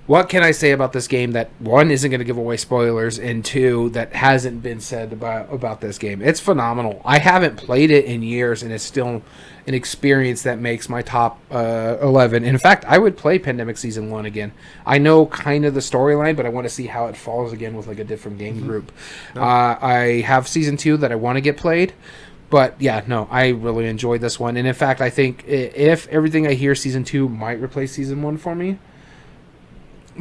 What can I say about this game that, one, isn't going to give away spoilers, and two, that hasn't been said about this game? It's phenomenal. I haven't played it in years, and it's still an experience that makes my top 11. In fact, I would play Pandemic Season 1 again. I know kind of the storyline, but I want to see how it falls again with like a different game group. No. I have Season 2 that I want to get played. But, yeah, no, I really enjoyed this one. And, in fact, I think if everything I hear, Season 2 might replace Season 1 for me.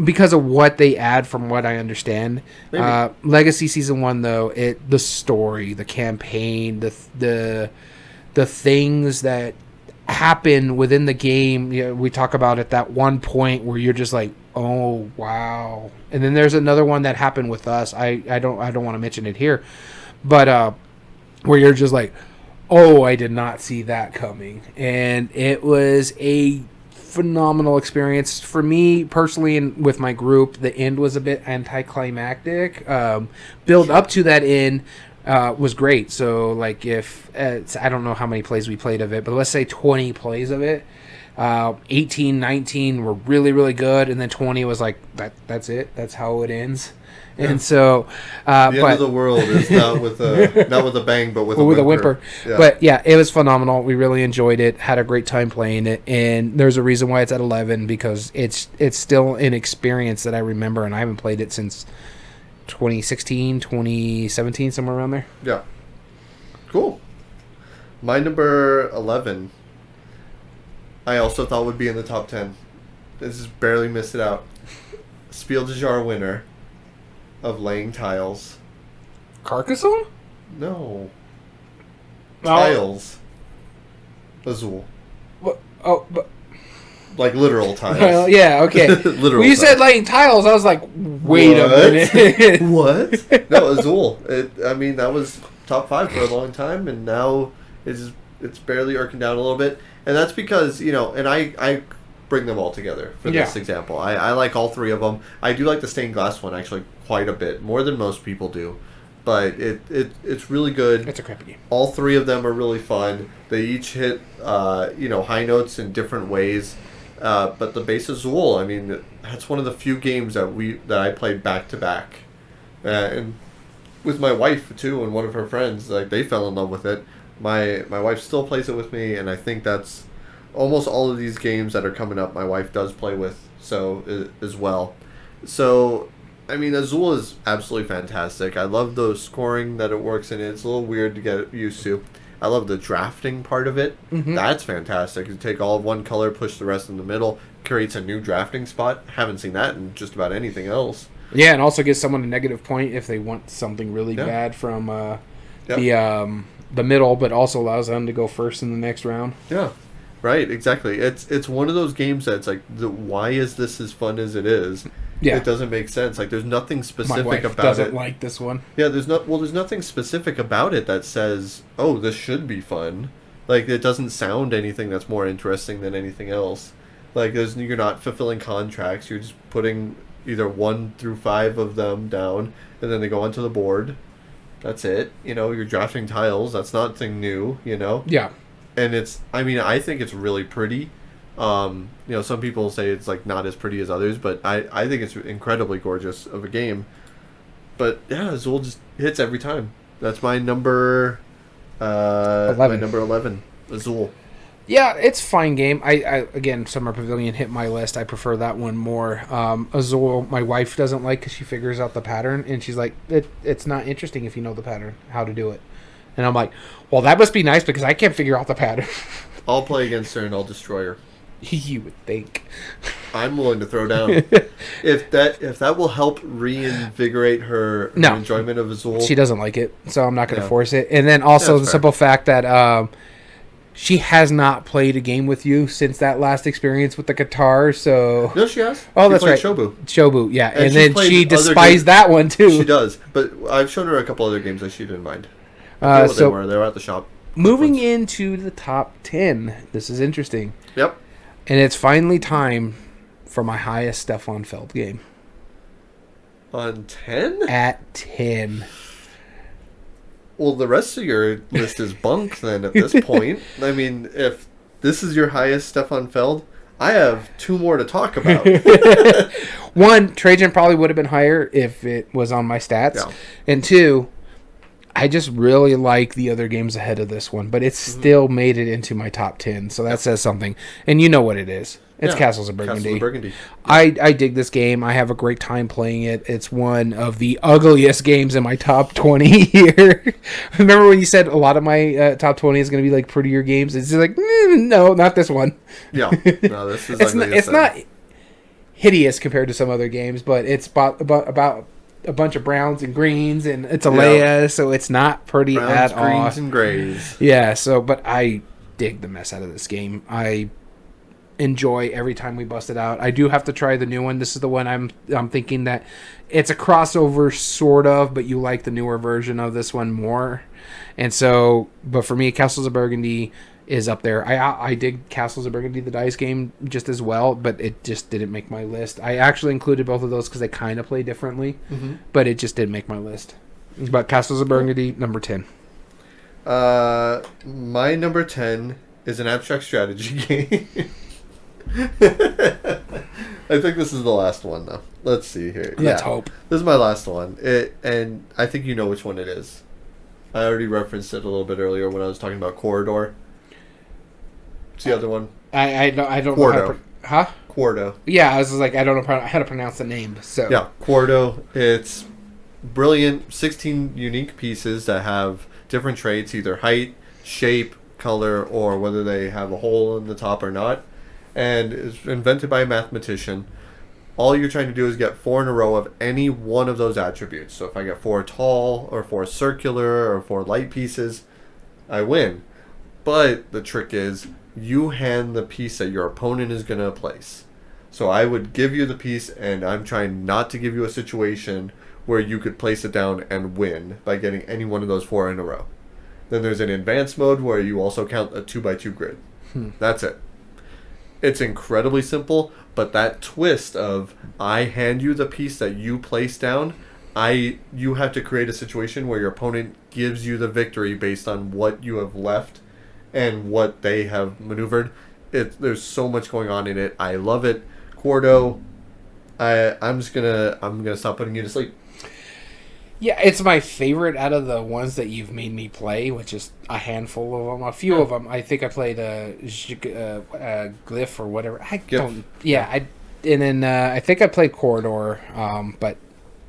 Because of what they add, from what I understand, Legacy Season 1, though, the story, the campaign, the things that happen within the game, we talk about at that one point where you're just like, oh wow. And then there's another one that happened with us. I don't want to mention it here, but where you're just like, oh, I did not see that coming, and it was a phenomenal experience for me personally, and with my group. The end was a bit anticlimactic. Build up to that end was great. So like if I don't know how many plays we played of it, but let's say 20 plays of it, 18, 19 were really, really good, and then 20 was like that's it. That's how it ends. And so, the end of the world is not with a bang, but with a whimper. Yeah. But yeah, it was phenomenal. We really enjoyed it. Had a great time playing it, and there's a reason why it's at 11, because it's still an experience that I remember, and I haven't played it since 2016, 2017, somewhere around there. Yeah, cool. My number 11, I also thought would be in the top 10. This is barely missed it out. Spiel de Jar winner of laying tiles. Carcassonne? No. Oh. Tiles. Azul. What? Oh, but... Like literal tiles. Well, yeah, okay. Literal when you tiles. said laying tiles, I was like, wait a minute. What? No, Azul. I mean, that was top 5 for a long time, and now it's barely irking down a little bit. And that's because, and I bring them all together for this example. I like all 3 of them. I do like the stained glass one, actually, quite a bit. More than most people do. But it's really good. It's a crappy game. All 3 of them are really fun. They each hit, high notes in different ways. But the base is Duel. I mean, that's one of the few games that I played back to back, and with my wife too, and one of her friends. Like, they fell in love with it. My wife still plays it with me, and I think that's almost all of these games that are coming up. My wife does play with as well. So, I mean, Azul is absolutely fantastic. I love the scoring that it works in. It's a little weird to get used to. I love the drafting part of it. Mm-hmm. That's fantastic. You take all of one color, push the rest in the middle, creates a new drafting spot. Haven't seen that in just about anything else. Yeah, and also gives someone a negative point if they want something really bad from the middle, but also allows them to go first in the next round. Yeah, right, exactly. It's one of those games that's like, why is this as fun as it is? Yeah. It doesn't make sense. Like, there's nothing specific about it. My wife doesn't like this one. Yeah, there's nothing specific about it that says, oh, this should be fun. Like, it doesn't sound anything that's more interesting than anything else. Like, you're not fulfilling contracts. You're just putting either 1 through 5 of them down, and then they go onto the board. That's it. You're drafting tiles. That's nothing new, Yeah. And I think it's really pretty. Some people say it's like not as pretty as others, but I think it's incredibly gorgeous of a game. But yeah, Azul just hits every time. That's my number 11. My number 11, Azul. Yeah, it's a fine game. I again, Summer Pavilion hit my list. I prefer that one more. Azul, my wife doesn't like because she figures out the pattern, and she's like, it's not interesting if you know the pattern, how to do it. And I'm like, well, that must be nice because I can't figure out the pattern. I'll play against her and I'll destroy her. You would think. I'm willing to throw down. If that will help reinvigorate her enjoyment of Azul. She doesn't like it, so I'm not going to force it. And then also the simple fact that she has not played a game with you since that last experience with the guitar, so... No, she has. Oh, that's right. Shobu, yeah. And then she despised that one, too. She does, but I've shown her a couple other games that she didn't mind. They were at the shop. Moving into the top 10. This is interesting. Yep. And it's finally time for my highest Stefan Feld game. On 10? At 10. Well, the rest of your list is bunk then at this point. I mean, if this is your highest Stefan Feld, I have 2 more to talk about. 1, Trajan probably would have been higher if it was on my stats. Yeah. And 2, I just really like the other games ahead of this one, but it's still made it into my top 10, so that says something. And you know what it is. It's Castles of Burgundy. Castles of Burgundy. I dig this game. I have a great time playing it. It's one of the ugliest games in my top 20 here. Remember when you said a lot of my top 20 is going to be like prettier games? It's just like, no, not this one. Yeah. No, this is it's not hideous compared to some other games, but it's about a bunch of browns and greens, and it's a Leia, so it's not pretty at all. Greens and grays. Yeah, but I dig the mess out of this game. I enjoy every time we bust it out. I do have to try the new one. This is the one I'm thinking that it's a crossover sort of, but you like the newer version of this one more. And so, but for me, Castles of Burgundy is up there. I dig Castles of Burgundy, the dice game, just as well, but it just didn't make my list. I actually included both of those because they kind of play differently, but it just didn't make my list. But Castles of Burgundy, number 10. My number 10 is an abstract strategy game. I think this is the last one, though. Let's see here. Let's hope. This is my last one, and I think you know which one it is. I already referenced it a little bit earlier when I was talking about Corridor. It's the other one. I don't Quarto. know how to... Quarto. Yeah, I was like, I don't know how to pronounce the name. So yeah, Quarto. It's brilliant. 16 unique pieces that have different traits, either height, shape, color or whether they have a hole in the top or not. And it's invented by a mathematician. All you're trying to do is get 4 in a row of any one of those attributes. So if I get 4 tall, or 4 circular, or 4 light pieces, I win. But the trick is, you hand the piece that your opponent is going to place. So I would give you the piece, and I'm trying not to give you a situation where you could place it down and win by getting any one of those 4 in a row. Then there's an advanced mode where you also count a 2x2 grid. That's it. It's incredibly simple, but that twist of I hand you the piece that you place down, you have to create a situation where your opponent gives you the victory based on what you have left and what they have maneuvered. There's so much going on in it. I love it. Quarto, I'm gonna stop putting you to sleep. Yeah, it's my favorite out of the ones that you've made me play, which is a handful of them. A few of them, I think I played Glyph or whatever. I think I played Corridor, but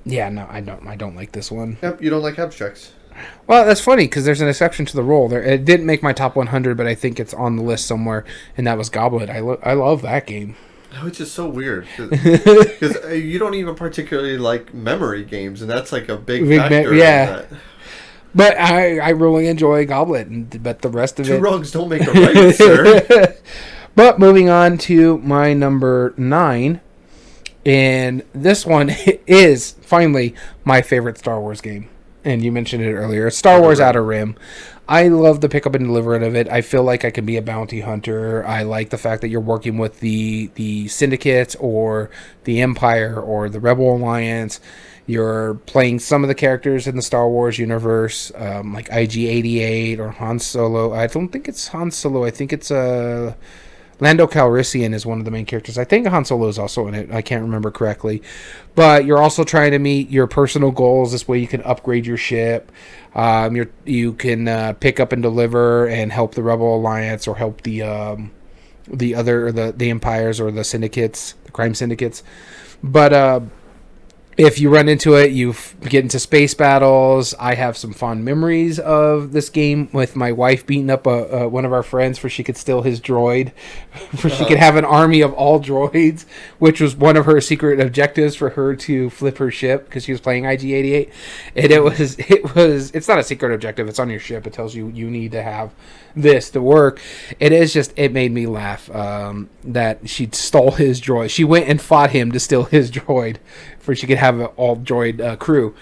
yeah, no, I don't like this one. Yep, you don't like abstracts. Well, that's funny because there's an exception to the rule. It didn't make my top 100, but I think it's on the list somewhere, and that was Goblet. I love that game. Which is so weird because you don't even particularly like memory games, and that's like a big factor. Yeah, in that. But I really enjoy Goblet, but the rest of Two it. wrongs don't make a right, sir. But moving on to my number 9, and this one is finally my favorite Star Wars game. And you mentioned it earlier. Star Wars Outer Rim. I love the pick up and deliver of it. I feel like I can be a bounty hunter. I like the fact that you're working with the Syndicate or the Empire or the Rebel Alliance. You're playing some of the characters in the Star Wars universe, like IG-88 or Han Solo. I don't think it's Han Solo. I think it's Lando Calrissian is one of the main characters. I think Han Solo is also in it. I can't remember correctly. But you're also trying to meet your personal goals. This way you can upgrade your ship. You can pick up and deliver and help the Rebel Alliance or help the Empires or the Syndicates, the crime syndicates. But if you run into it, you get into space battles. I have some fond memories of this game with my wife beating up one of our friends for she could steal his droid, for she could have an army of all droids, which was one of her secret objectives for her to flip her ship because she was playing IG-88. And it's not a secret objective. It's on your ship. It tells you need to have this to work. It made me laugh that she stole his droid. She went and fought him to steal his droid for she could have an all droid crew.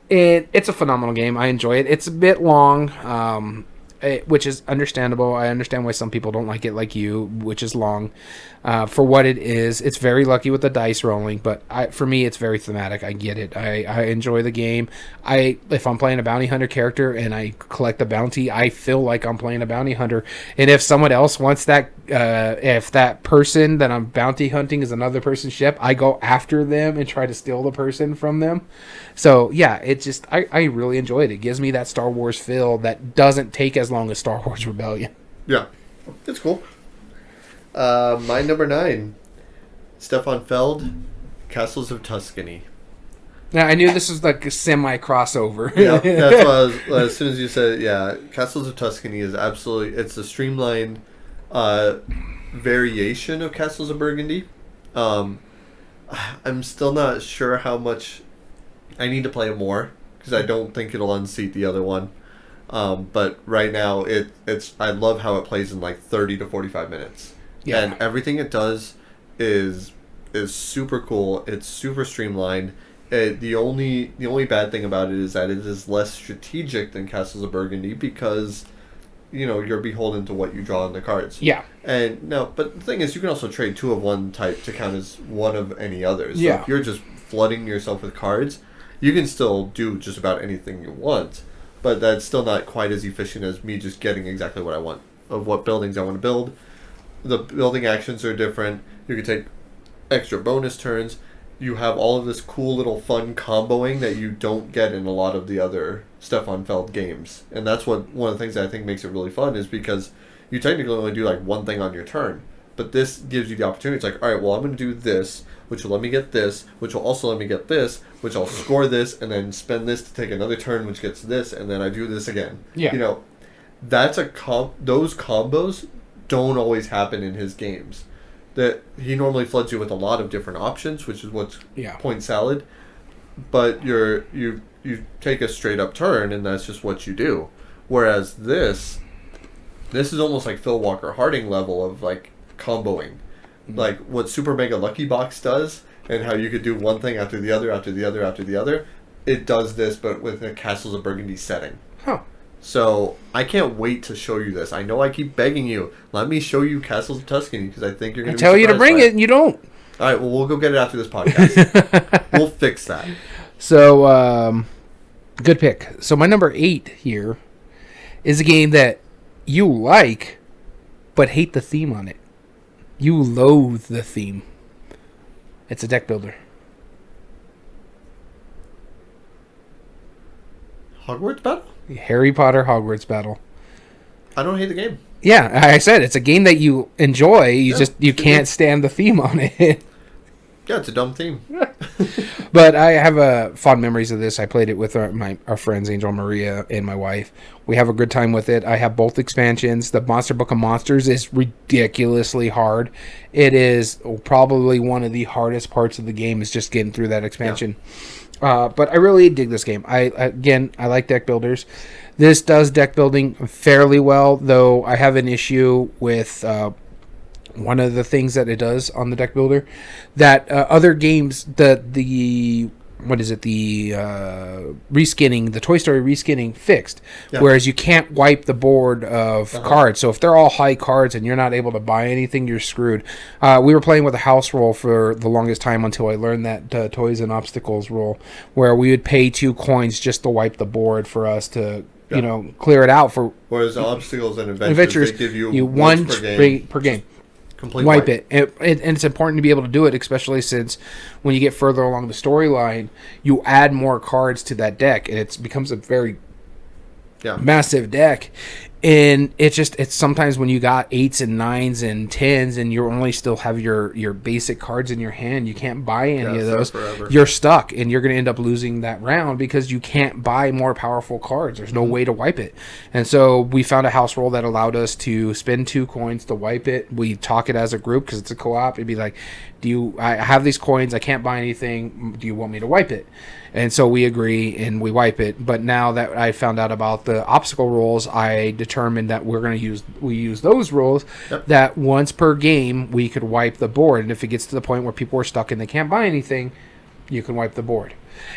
It's a phenomenal game. I enjoy it. It's a bit long, which is understandable. I understand why some people don't like it like you, which is long. For what it is, it's very lucky with the dice rolling, but for me, it's very thematic. I get it. I enjoy the game. If I'm playing a bounty hunter character and I collect a bounty, I feel like I'm playing a bounty hunter. And if someone else wants that, if that person that I'm bounty hunting is another person's ship, I go after them and try to steal the person from them. So yeah, I really enjoy it. It gives me that Star Wars feel that doesn't take as long as Star Wars Rebellion. Yeah, it's cool. My number 9, Stefan Feld, Castles of Tuscany. Now, I knew this was like a semi-crossover. Yeah, that's why as soon as you said it, yeah, Castles of Tuscany is it's a streamlined variation of Castles of Burgundy. I'm still not sure how much I need to play it more because I don't think it'll unseat the other one. But right now, I love how it plays in like 30 to 45 minutes. Yeah. And everything it does is super cool. It's super streamlined. The only bad thing about it is that it is less strategic than Castles of Burgundy because you're beholden to what you draw on the cards. Yeah. And no, but the thing is, you can also trade 2 of one type to count as one of any others. So if you're just flooding yourself with cards, you can still do just about anything you want. But that's still not quite as efficient as me just getting exactly what I want of what buildings I want to build. The building actions are different. You can take extra bonus turns. You have all of this cool little fun comboing that you don't get in a lot of the other Stefan Feld games. And that's one of the things that I think makes it really fun is because you technically only do like one thing on your turn. But this gives you the opportunity. It's like, all right, well, I'm going to do this, which will let me get this, which will also let me get this, which I'll score this, and then spend this to take another turn, which gets this, and then I do this again. Yeah. That's those combos don't always happen in his games. That he normally floods you with a lot of different options, which is what's point salad. But you take a straight up turn, and that's just what you do. Whereas this is almost like Phil Walker Harding level of like comboing, like what Super Mega Lucky Box does, and how you could do one thing after the other, after the other, after the other. It does this, but with a Castles of Burgundy setting. Huh. So I can't wait to show you this. I know I keep begging you. Let me show you Castles of Tuscany because I think you're going to. I tell you to bring it, and you don't. All right. Well, we'll go get it after this podcast. We'll fix that. So, good pick. So my number 8 here is a game that you like, but hate the theme on it. You loathe the theme. It's a deck builder. Hogwarts Battle? Harry Potter Hogwarts Battle. I don't hate the game. Yeah, I said it's a game that you enjoy. You can't stand the theme on it. Yeah, it's a dumb theme. But I have fond memories of this. I played it with our friends Angel Maria and my wife. We have a good time with it. I have both expansions. The Monster Book of Monsters is ridiculously hard. It is probably one of the hardest parts of the game is just getting through that expansion. Yeah. But I really dig this game. I like deck builders. This does deck building fairly well, though I have an issue with one of the things that it does on the deck builder that other games, the reskinning, the Toy Story reskinning fixed, whereas you can't wipe the board of cards. So if they're all high cards and you're not able to buy anything, you're screwed. We were playing with a house roll for the longest time until I learned that toys and obstacles rule, where we would pay 2 coins just to wipe the board for us to clear it out. For whereas obstacles and adventures they give you one per game. Complete wipe it. And it's important to be able to do it, especially since when you get further along the storyline, you add more cards to that deck, and it becomes a very massive deck. And it's sometimes when you got 8s and 9s and 10s and you only still have your basic cards in your hand, you can't buy any of those. You're stuck, and you're going to end up losing that round because you can't buy more powerful cards. There's no way to wipe it. And so we found a house roll that allowed us to spend 2 coins to wipe it. We talk it as a group because it's a co-op. It'd be like, I have these coins, I can't buy anything, do you want me to wipe it? And so we agree and we wipe it. But now that I found out about the obstacle rules, I determined that we use those rules that once per game we could wipe the board. And if it gets to the point where people are stuck and they can't buy anything, you can wipe the board.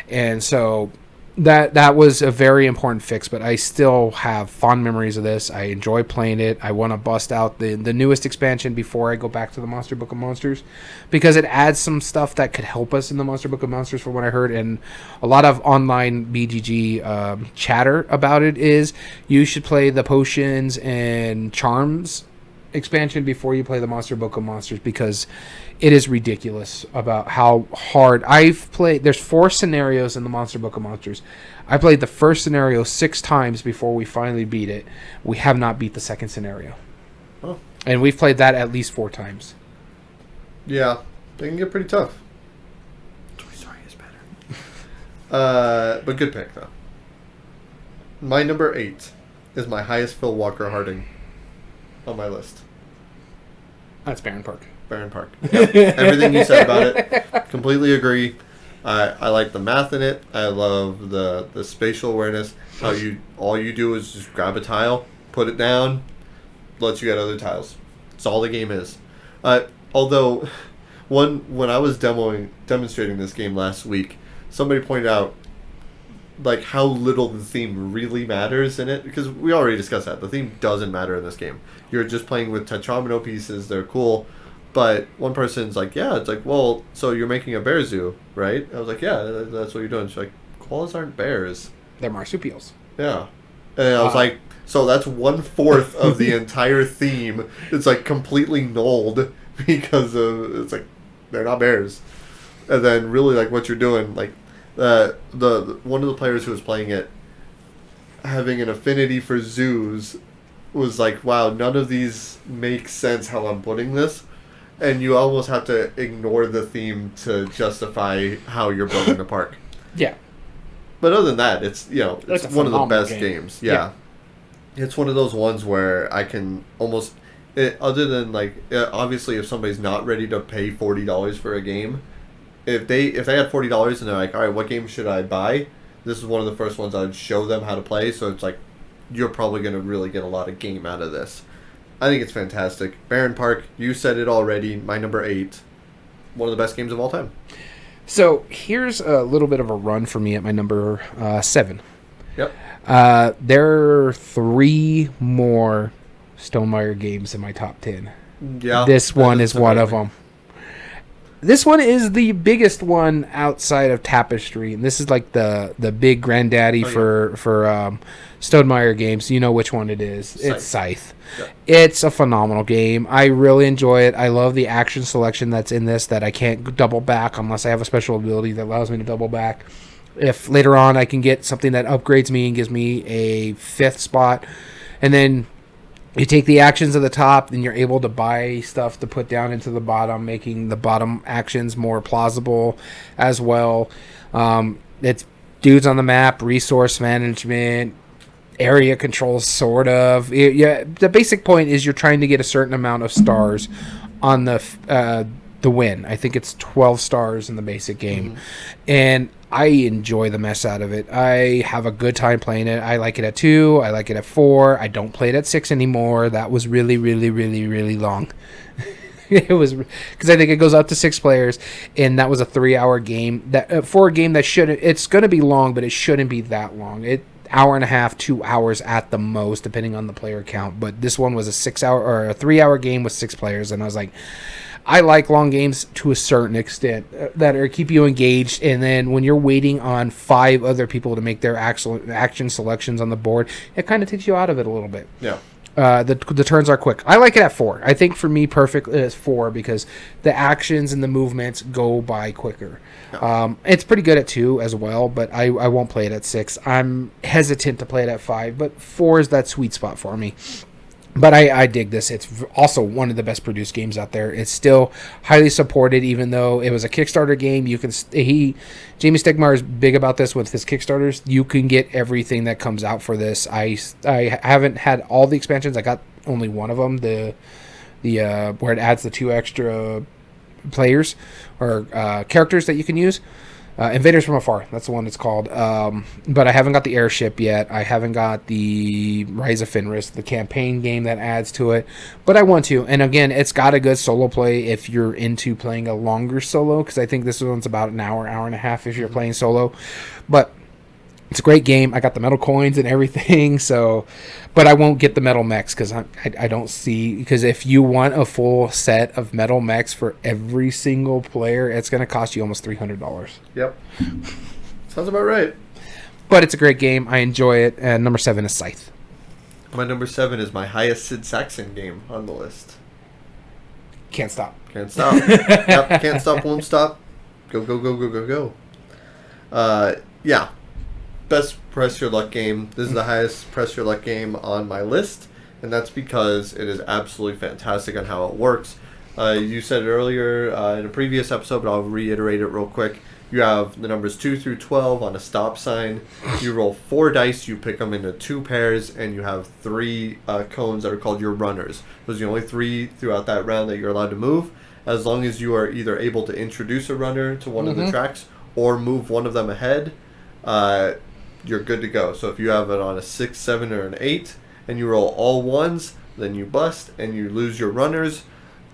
And so that was a very important fix, but I still have fond memories of this. I enjoy playing it. I want to bust out the newest expansion before I go back to the Monster Book of Monsters, because it adds some stuff that could help us in the Monster Book of Monsters from what I heard. And a lot of online BGG chatter about it is you should play the Potions and Charms expansion before you play the Monster Book of Monsters, because it is ridiculous about how hard I've played. There's 4 scenarios in the Monster Book of Monsters. I played the first scenario 6 times before we finally beat it. We have not beat the second scenario. Oh. And we've played that at least 4 times. Yeah, they can get pretty tough. Toy Story is better. But good pick, though. My number 8 is my highest Phil Walker Harding on my list. That's Baron Park. Baron Park. Yep. Everything you said about it, completely agree. I like the math in it. I love the spatial awareness. How all you do is just grab a tile, put it down, lets you get other tiles. That's all the game is. Although, when I was demonstrating this game last week, somebody pointed out like how little the theme really matters in it, because we already discussed that. The theme doesn't matter in this game. You're just playing with tetromino pieces. They're cool. But one person's like, yeah, it's like, well, so you're making a bear zoo, right? I was like, yeah, that's what you're doing. She's like, koalas aren't bears. They're marsupials. Yeah. And I was like, so that's 1/4 of the entire theme. It's like completely nulled because it's like, they're not bears. And then really like what you're doing, like the one of the players who was playing it, having an affinity for zoos, was like, wow, none of these make sense how I'm putting this. And you almost have to ignore the theme to justify how you're building the park. Yeah. But other than that, it's it's one of the best games. Yeah. It's one of those ones where I can almost, other than like, obviously if somebody's not ready to pay $40 for a game, if they had $40 and they're like, all right, what game should I buy? This is one of the first ones I'd show them how to play. So it's like, you're probably going to really get a lot of game out of this. I think it's fantastic. Baron Park, you said it already. My number 8, one of the best games of all time. So here's a little bit of a run for me at my number 7. Yep. There are 3 more Stonemaier games in my top 10. Yeah. This one is one of them. This one is the biggest one outside of Tapestry, and this is like the big granddaddy for Stonemaier games. You know which one it is. Scythe. It's Scythe. Yeah. It's a phenomenal game. I really enjoy it. I love the action selection that's in this that I can't double back unless I have a special ability that allows me to double back. If later on I can get something that upgrades me and gives me a 5th spot, and then you take the actions at the top, and you're able to buy stuff to put down into the bottom, making the bottom actions more plausible as well. It's dudes on the map, resource management, area control, sort of. The basic point is you're trying to get a certain amount of stars on the win. I think it's 12 stars in the basic game. And I enjoy the mess out of it. I have a good time playing it. I like it at 2. I like it at 4. I don't play it at 6 anymore. That was really, really, really, really long. It was because I think it goes up to 6 players, and that was a 3-hour game. That for a game that shouldn't. It's going to be long, but it shouldn't be that long. Hour and a half, 2 hours at the most, depending on the player count. But this one was a 6-hour or a 3-hour game with 6 players, and I was like, I like long games to a certain extent that keep you engaged, and then when you're waiting on 5 other people to make their action selections on the board, it kind of takes you out of it a little bit. Yeah. The turns are quick. I like it at 4. I think for me, perfect is 4 because the actions and the movements go by quicker. Yeah. It's pretty good at 2 as well, but I won't play it at 6. I'm hesitant to play it at 5, but 4 is that sweet spot for me. But I dig this. It's also one of the best produced games out there. It's still highly supported, even though it was a Kickstarter game. You can Jamie Stegmaier is big about this with his Kickstarters. You can get everything that comes out for this. I haven't had all the expansions. I got only one of them. The where it adds the 2 extra players or characters that you can use. Invaders from Afar, that's the one it's called. But I haven't got the airship yet. I haven't got the Rise of Fenris, the campaign game that adds to it. But I want to. And again, it's got a good solo play if you're into playing a longer solo, because I think this one's about an hour and a half if you're playing solo. But it's a great game. I got the metal coins and everything, but I won't get the metal mechs because I don't see, because if you want a full set of metal mechs for every single player, it's going to cost you almost $300. Yep. Sounds about right. But it's a great game. I enjoy it. And number 7 is Scythe. My number 7 is my highest Sid Saxon game on the list. Can't stop. Can't stop. Yep, can't stop, won't stop. Go, go, go, go, go, go. Yeah. Best press your luck game. This is the highest press your luck game on my list, and that's because it is absolutely fantastic on how it works. You said it earlier in a previous episode, but I'll reiterate it real quick. You have the numbers 2 through 12 on a stop sign. You roll 4 dice, you pick them into 2 pairs, and you have 3 cones that are called your runners. Those are the only 3 throughout that round that you're allowed to move, as long as you are either able to introduce a runner to one of the tracks or move one of them ahead. You're good to go. So if you have it on a 6, 7, or an 8, and you roll all 1s, then you bust and you lose your runners,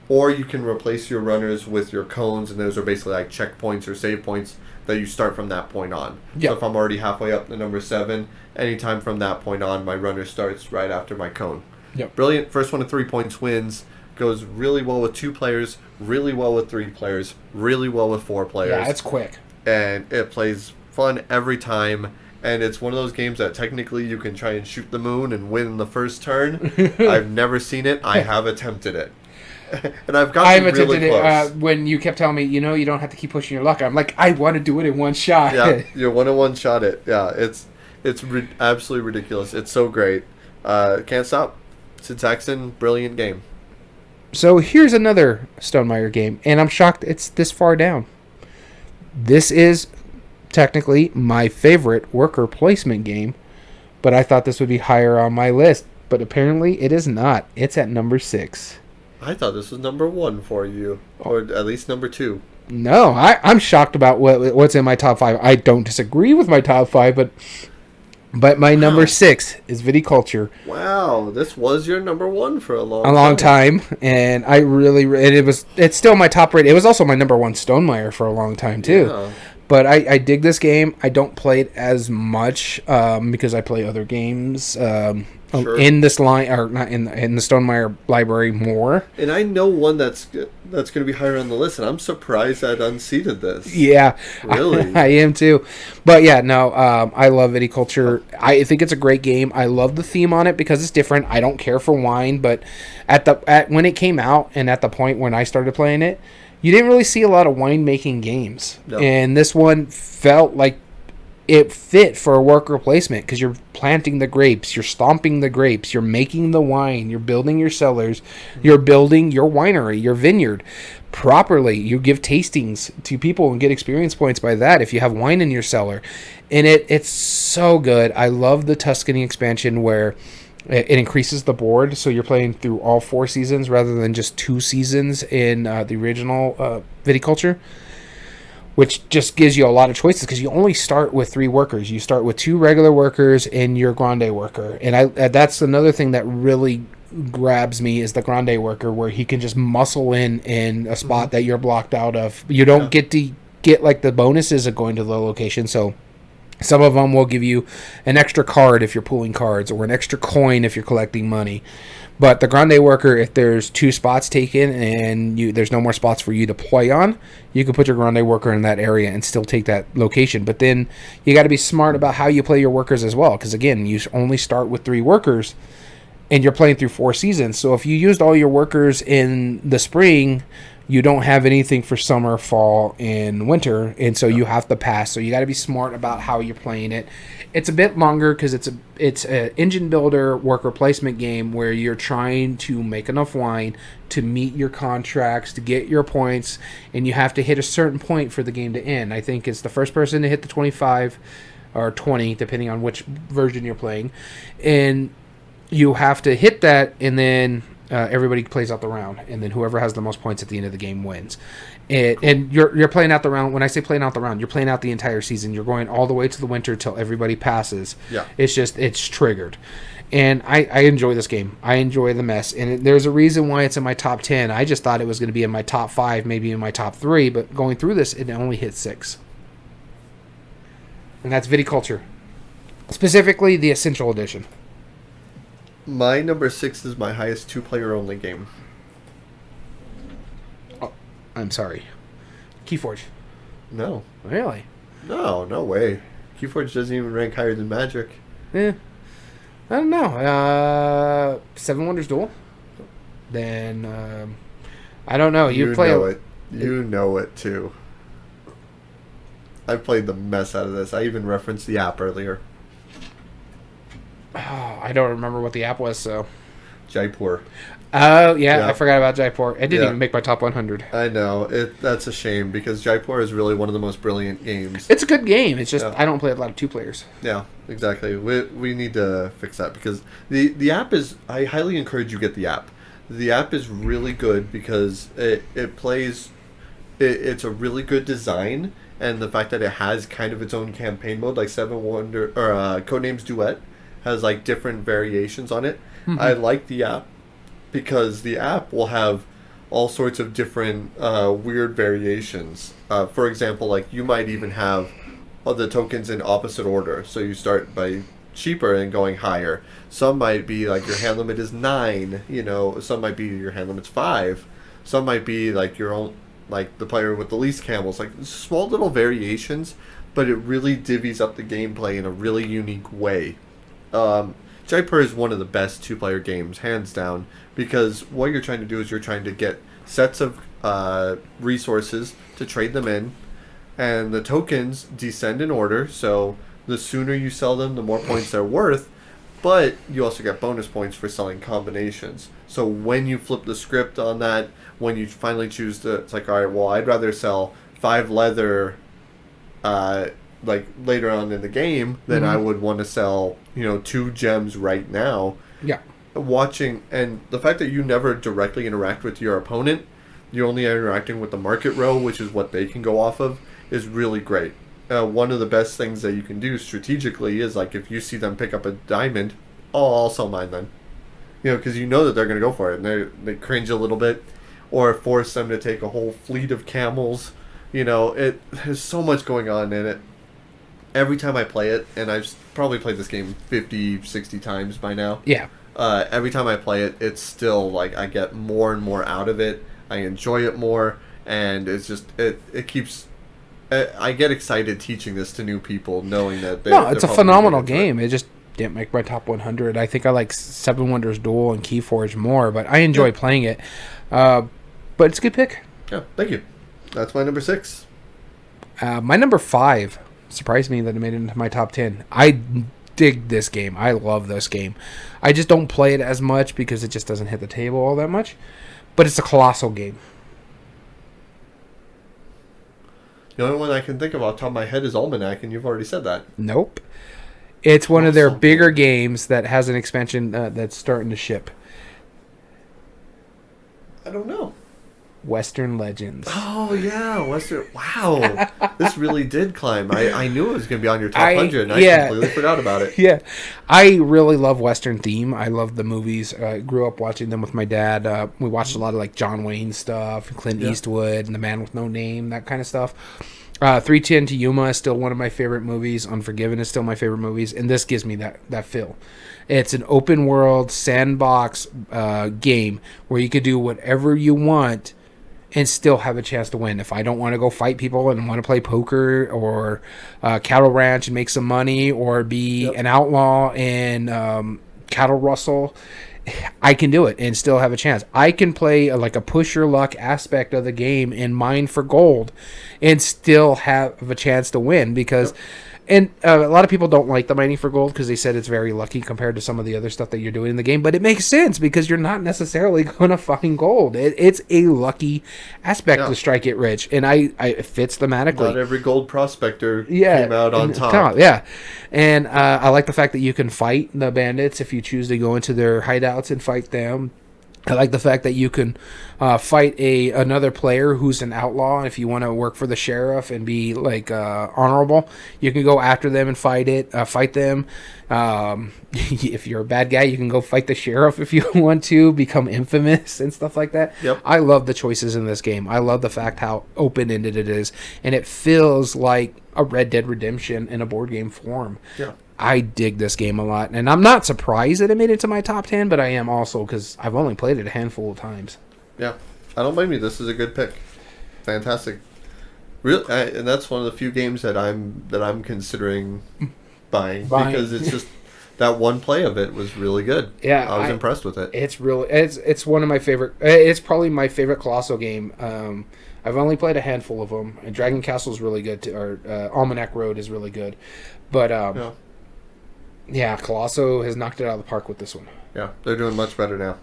or you can replace your runners with your cones, and those are basically like checkpoints or save points that you start from that point on. Yep. So if I'm already halfway up to number 7, anytime from that point on, my runner starts right after my cone. Yep. Brilliant. First one to 3 points wins. Goes really well with 2 players, really well with 3 players, really well with 4 players. Yeah, it's quick. And it plays fun every time. And it's one of those games that technically you can try and shoot the moon and win the first turn. I've never seen it. I have attempted it. And I've gotten really close. When you kept telling me, you don't have to keep pushing your luck. I'm like, I want to do it in one shot. Yeah, you want to one-shot it. Yeah, it's absolutely ridiculous. It's so great. Can't stop. Sid Saxon, brilliant game. So here's another Stonemaier game, and I'm shocked it's this far down. This is technically my favorite worker placement game, but I thought this would be higher on my list. But apparently it is not. It's at number 6. I thought this was number 1 for you, or at least number 2. No, I'm shocked about what's in my top 5. I don't disagree with my top 5, but my number 6 is Viticulture. Wow, this was your number 1 for a long time, and I really, and it's still my top rated. It was also my number 1 Stonemaier for a long time too. Yeah. But I dig this game. I don't play it as much because I play other games in this line, or not in the Stonemaier library more. And I know one that's going to be higher on the list, and I'm surprised that unseated this. Yeah, really, I am too. But yeah, no, I love Viticulture. I think it's a great game. I love the theme on it because it's different. I don't care for wine, but when it came out and at the point when I started playing it, you didn't really see a lot of winemaking games. No. And this one felt like it fit for a worker placement because you're planting the grapes, you're stomping the grapes, you're making the wine, you're building your cellars, you're building your winery, your vineyard properly. You give tastings to people and get experience points by that if you have wine in your cellar. And it's so good. I love the Tuscany expansion where it increases the board, so you're playing through all 4 seasons rather than just 2 seasons in the original Viticulture, which just gives you a lot of choices because you only start with 3 workers. You start with 2 regular workers and your Grande worker, and that's another thing that really grabs me is the Grande worker, where he can just muscle in a spot that you're blocked out of. You don't get to get like the bonuses of going to the location, so some of them will give you an extra card if you're pulling cards, or an extra coin if you're collecting money. But the Grande worker, if there's 2 spots taken and there's no more spots for you to play on, you can put your Grande worker in that area and still take that location. But then you got to be smart about how you play your workers as well, because again, you only start with 3 workers and you're playing through 4 seasons. So if you used all your workers in the spring, you don't have anything for summer, fall, and winter, and so you have to pass. So you got to be smart about how you're playing it. It's a bit longer because it's an engine builder worker placement game where you're trying to make enough wine to meet your contracts, to get your points, and you have to hit a certain point for the game to end. I think it's the first person to hit the 25 or 20, depending on which version you're playing, and you have to hit that, and then everybody plays out the round, and then whoever has the most points at the end of the game wins. And you're playing out the round. When I say playing out the round, you're playing out the entire season. You're going all the way to the winter till everybody passes. Yeah, it's triggered, and I enjoy this game. I enjoy the mess, and there's a reason why it's in my top 10. I just thought it was going to be in my top 5, maybe in my top 3, but going through this, it only hit 6, and that's Viticulture, specifically the Essential Edition. My number 6 is my highest 2-player only game. Oh, I'm sorry. Keyforge. No. Really? No way. Keyforge doesn't even rank higher than Magic. I don't know. 7 Wonders Duel. Then, I don't know. You know it too. I played the mess out of this. I even referenced the app earlier. Oh, I don't remember what the app was, so. Jaipur. Oh, yeah, I forgot about Jaipur. It didn't even make my top 100. I know. That's a shame, because Jaipur is really one of the most brilliant games. It's a good game. It's just, I don't play a lot of 2 players. Yeah, exactly. We need to fix that, because the app is, I highly encourage you get the app. The app is really good, because it plays, it's a really good design, and the fact that it has kind of its own campaign mode, like Codenames Duet, has like different variations on it. Mm-hmm. I like the app because the app will have all sorts of different weird variations. For example, like you might even have the tokens in opposite order. So you start by cheaper and going higher. Some might be like your hand limit is 9, some might be your hand limit's 5. Some might be like your own, like the player with the least camels, like small little variations, but it really divvies up the gameplay in a really unique way. Jaipur is one of the best 2-player games, hands down, because what you're trying to do is you're trying to get sets of resources to trade them in, and the tokens descend in order, so the sooner you sell them, the more points they're worth, but you also get bonus points for selling combinations. So when you flip the script on that, when you finally choose to, it's like, all right, well, I'd rather sell 5 leather like later on in the game than I would want to sell 2 gems right now. Yeah. Watching, and the fact that you never directly interact with your opponent, you're only interacting with the market row, which is what they can go off of, is really great. One of the best things that you can do strategically is, like, if you see them pick up a diamond, I'll sell mine then. Because you know that they're going to go for it, and they cringe a little bit, or force them to take a whole fleet of camels. There's so much going on in it. Every time I play it, and I've probably played this game 50, 60 times by now. Yeah. Every time I play it, it's still like I get more and more out of it. I enjoy it more, and it's just it keeps. I get excited teaching this to new people, knowing that it's a phenomenal game. It just didn't make my top 100. I think I like Seven Wonders Duel and Keyforge more, but I enjoy playing it. But it's a good pick. Yeah, thank you. That's my number 6. My number 5 surprised me that it made it into my top 10. I dig this game. I love this game. I just don't play it as much because it just doesn't hit the table all that much. But it's a colossal game. The only one I can think of off the top of my head is Almanac, and you've already said that. Nope. It's one of their bigger games that has an expansion that's starting to ship. I don't know. Western Legends. Oh, yeah. Western. Wow. This really did climb. I knew it was going to be on your top 100, and I completely forgot about it. Yeah. I really love Western theme. I love the movies. I grew up watching them with my dad. We watched a lot of like John Wayne stuff, Clint Eastwood, and The Man with No Name, that kind of stuff. 310 to Yuma is still one of my favorite movies. Unforgiven is still my favorite movies. And this gives me that feel. It's an open world sandbox game where you could do whatever you want and still have a chance to win. If I don't want to go fight people and want to play poker or cattle ranch and make some money or be an outlaw and cattle rustle, I can do it and still have a chance. I can play like a push your luck aspect of the game and mine for gold and still have a chance to win because... And a lot of people don't like the mining for gold because they said it's very lucky compared to some of the other stuff that you're doing in the game. But it makes sense because you're not necessarily going to find gold. It's a lucky aspect to strike it rich. And it fits thematically. Not every gold prospector came out on top. Yeah. And I like the fact that you can fight the bandits if you choose to go into their hideouts and fight them. I like the fact that you can fight another player who's an outlaw. If you want to work for the sheriff and be like honorable, you can go after them and fight them. If you're a bad guy, you can go fight the sheriff if you want to become infamous and stuff like that. Yep. I love the choices in this game. I love the fact how open-ended it is, and it feels like a Red Dead Redemption in a board game form. Yeah. I dig this game a lot, and I'm not surprised that it made it to my top 10, but I am also because I've only played it a handful of times. Yeah, I don't blame you. This is a good pick. Fantastic. And that's one of the few games that I'm considering buying because it's just that one play of it was really good. Yeah, I was impressed with it. It's one of my favorite. It's probably my favorite Colossal game. I've only played a handful of them. And Dragon Castle is really good, or Almanac Road is really good, but yeah, Colosso has knocked it out of the park with this one. Yeah, they're doing much better now.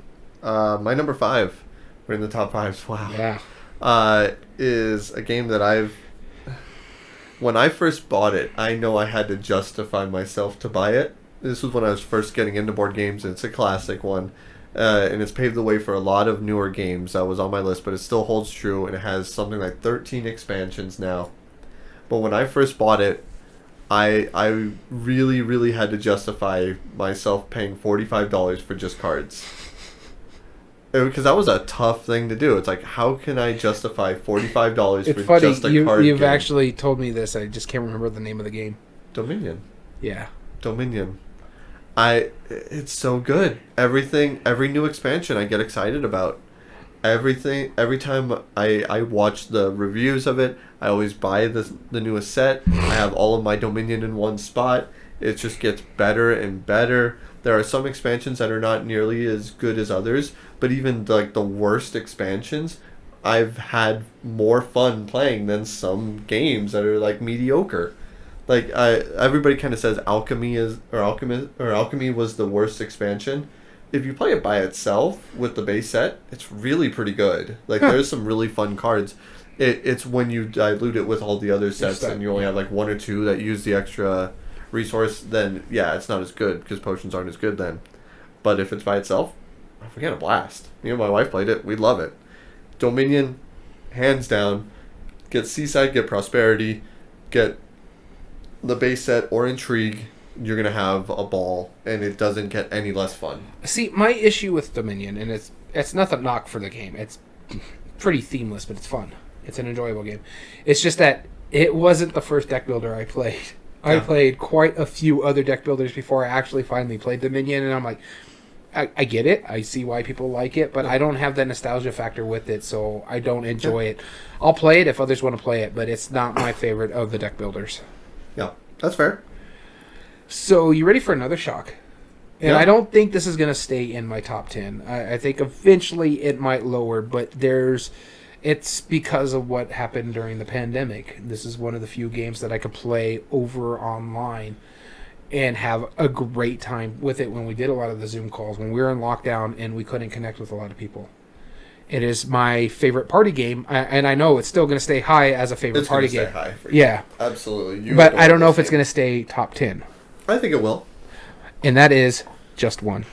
My number 5, we're in the top 5s. Wow. Yeah. Is a game that when I first bought it, I know I had to justify myself to buy it. This was when I was first getting into board games, and it's a classic one. And it's paved the way for a lot of newer games that was on my list, but it still holds true, and it has something like 13 expansions now. But when I first bought it, I really, really had to justify myself paying $45 for just cards. Because that was a tough thing to do. It's like, how can I justify $45 for funny. just a card You've game? actually told me this. I just can't remember the name of the game. Dominion. Yeah. Dominion. It's so good. Every new expansion I get excited about. Every time I watch the reviews of it, I always buy the newest set. I have all of my Dominion in one spot. It just gets better and better. There are some expansions that are not nearly as good as others, but even like the worst expansions, I've had more fun playing than some games that are like mediocre. Like everybody kind of says Alchemy was the worst expansion. If you play it by itself with the base set, it's really pretty good. Like there's some really fun cards. It's when you dilute it with all the other sets and you only have like one or two that use the extra resource, then yeah, it's not as good because potions aren't as good then. But if it's by itself, we get a blast. Me and my wife played it. We love it. Dominion, hands down. Get Seaside, get Prosperity, get the base set or Intrigue. You're going to have a ball, and it doesn't get any less fun. See, my issue with Dominion, and it's not a knock for the game. It's pretty themeless, but it's fun. It's an enjoyable game. It's just that it wasn't the first deck builder I played. I played quite a few other deck builders before I actually finally played Dominion, and I'm like, I get it. I see why people like it, but I don't have that nostalgia factor with it, so I don't enjoy it. I'll play it if others want to play it, but it's not my favorite of the deck builders. Yeah, that's fair. So, you ready for another shock? And I don't think this is going to stay in my top 10. I think eventually it might lower, but it's because of what happened during the pandemic. This is one of the few games that I could play over online and have a great time with it when we did a lot of the Zoom calls, when we were in lockdown and we couldn't connect with a lot of people. It is my favorite party game, and I know it's still going to stay high as a favorite party game. It's going to stay high for you. Yeah. Absolutely. But I don't know if it's going to stay top 10. I think it will. And that is Just One.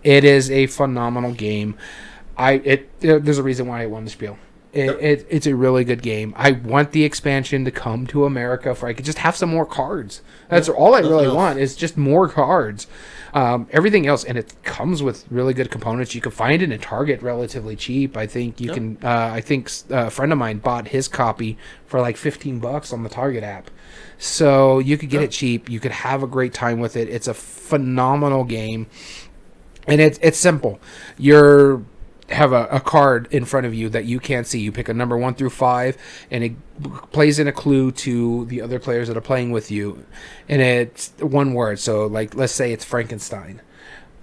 It is a phenomenal game. There's a reason why I won the spiel. It's a really good game. I want the expansion to come to America for I could just have some more cards. That's all I really want is just more cards. Everything else, and it comes with really good components. You can find it in Target relatively cheap. I think you can. I think a friend of mine bought his copy for like $15 on the Target app. So you could get it cheap. You could have a great time with it. It's a phenomenal game, and it's simple. You're have a card in front of you that you can't see. You pick a number 1 through 5, and it plays in a clue to the other players that are playing with you, and it's one word. So, like, let's say it's Frankenstein.